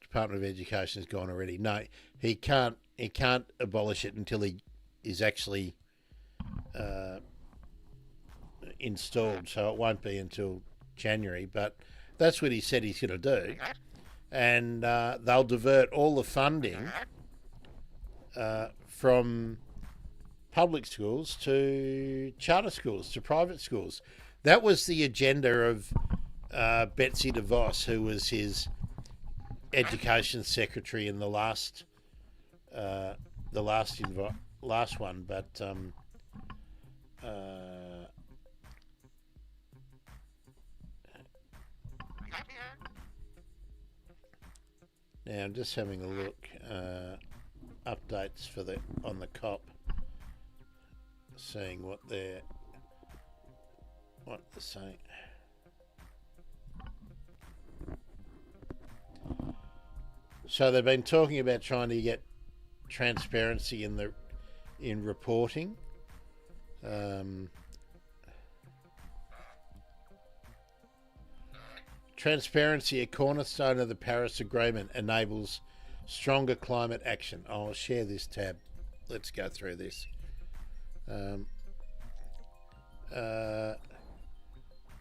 Department of Education has gone already. No, he can't abolish it until he is actually installed. So it won't be until January. But that's what he said he's going to do, and they'll divert all the funding from public schools to charter schools, to private schools. That was the agenda of Betsy DeVos, who was his education secretary in the last one, but now I'm just having a look, updates on the COP, seeing what they're saying. So they've been talking about trying to get transparency in reporting. Transparency, a cornerstone of the Paris Agreement, enables stronger climate action. I'll share this tab. Let's go through this.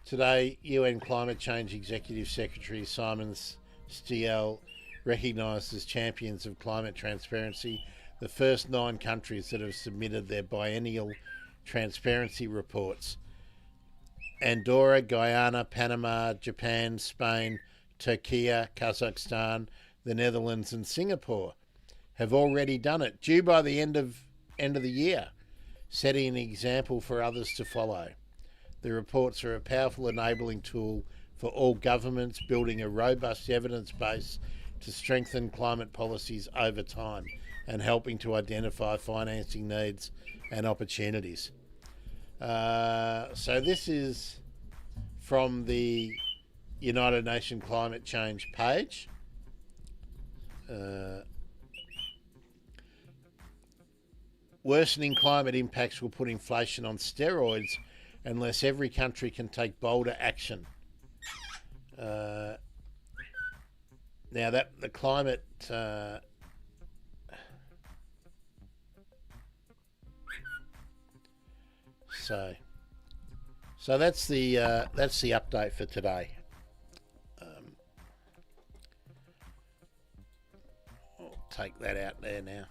Today, UN Climate Change Executive Secretary Simon Stiel recognised as champions of climate transparency the first 9 countries that have submitted their biennial transparency reports. Andorra, Guyana, Panama, Japan, Spain, Turkey, Kazakhstan, the Netherlands and Singapore have already done it, due by the end of the year, setting an example for others to follow. The reports are a powerful enabling tool for all governments, building a robust evidence base to strengthen climate policies over time and helping to identify financing needs and opportunities. So this is from the United Nations Climate Change page. Worsening climate impacts will put inflation on steroids unless every country can take bolder action. Now that the climate so that's the update for today. I'll take that out there now.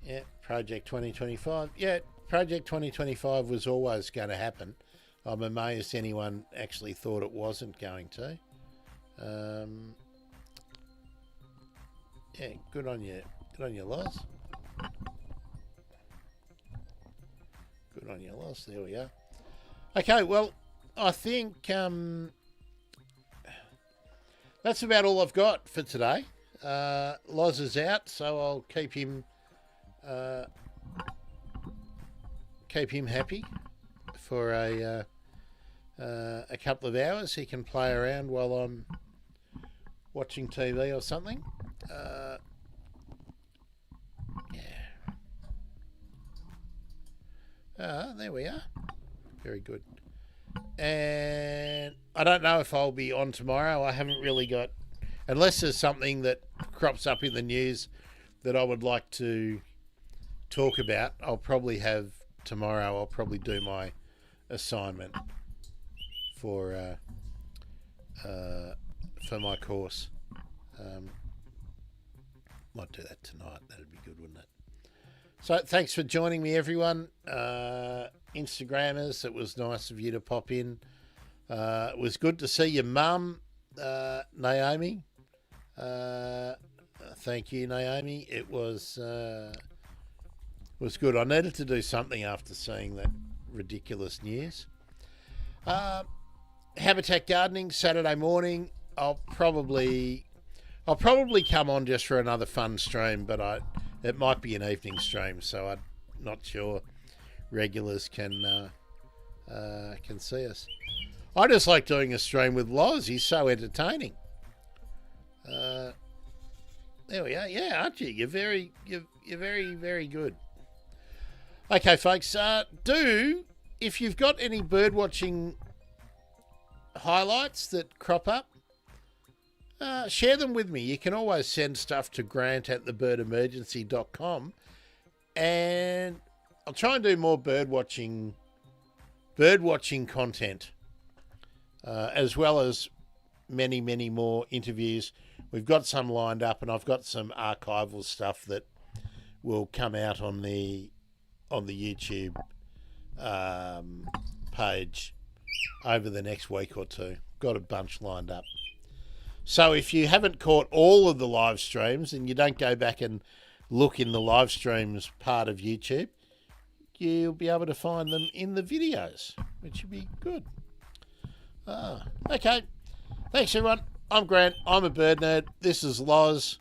Yeah, Project 2025. Yeah, Project 2025 was always going to happen. I'm amazed anyone actually thought it wasn't going to. Yeah, good on you. Good on you, Loz. Good on you, Loz. There we are. Okay, well, I think that's about all I've got for today. Loz is out, so I'll keep him happy for a couple of hours. He can play around while I'm watching TV or something. Yeah. There we are. Very good. And I don't know if I'll be on tomorrow. I haven't really got, unless there's something that crops up in the news that I would like to talk about. I'll probably have tomorrow. I'll probably do my assignment for my course. Might do that tonight. That'd be good, wouldn't it? So thanks for joining me, everyone. Instagrammers, it was nice of you to pop in. It was good to see your mum, Naomi. Thank you, Naomi. It was good. I needed to do something after seeing that ridiculous news. Habitat gardening Saturday morning. I'll probably come on just for another fun stream, but it might be an evening stream, so I'm not sure regulars can see us. I just like doing a stream with Loz. He's so entertaining. There we are. Yeah, aren't you? You're very, very good. Okay, folks. If you've got any birdwatching highlights that crop up, share them with me. You can always send stuff to grant@thebirdemergency.com, and I'll try and do more birdwatching content, as well as many, many more interviews. We've got some lined up, and I've got some archival stuff that will come out on the YouTube page over the next week or two. Got a bunch lined up. So if you haven't caught all of the live streams and you don't go back and look in the live streams part of YouTube, you'll be able to find them in the videos, which would be good. Okay. Thanks, everyone. I'm Grant. I'm a bird nerd. This is Loz.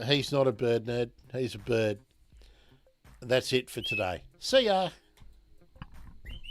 He's not a bird nerd. He's a bird. That's it for today. See ya.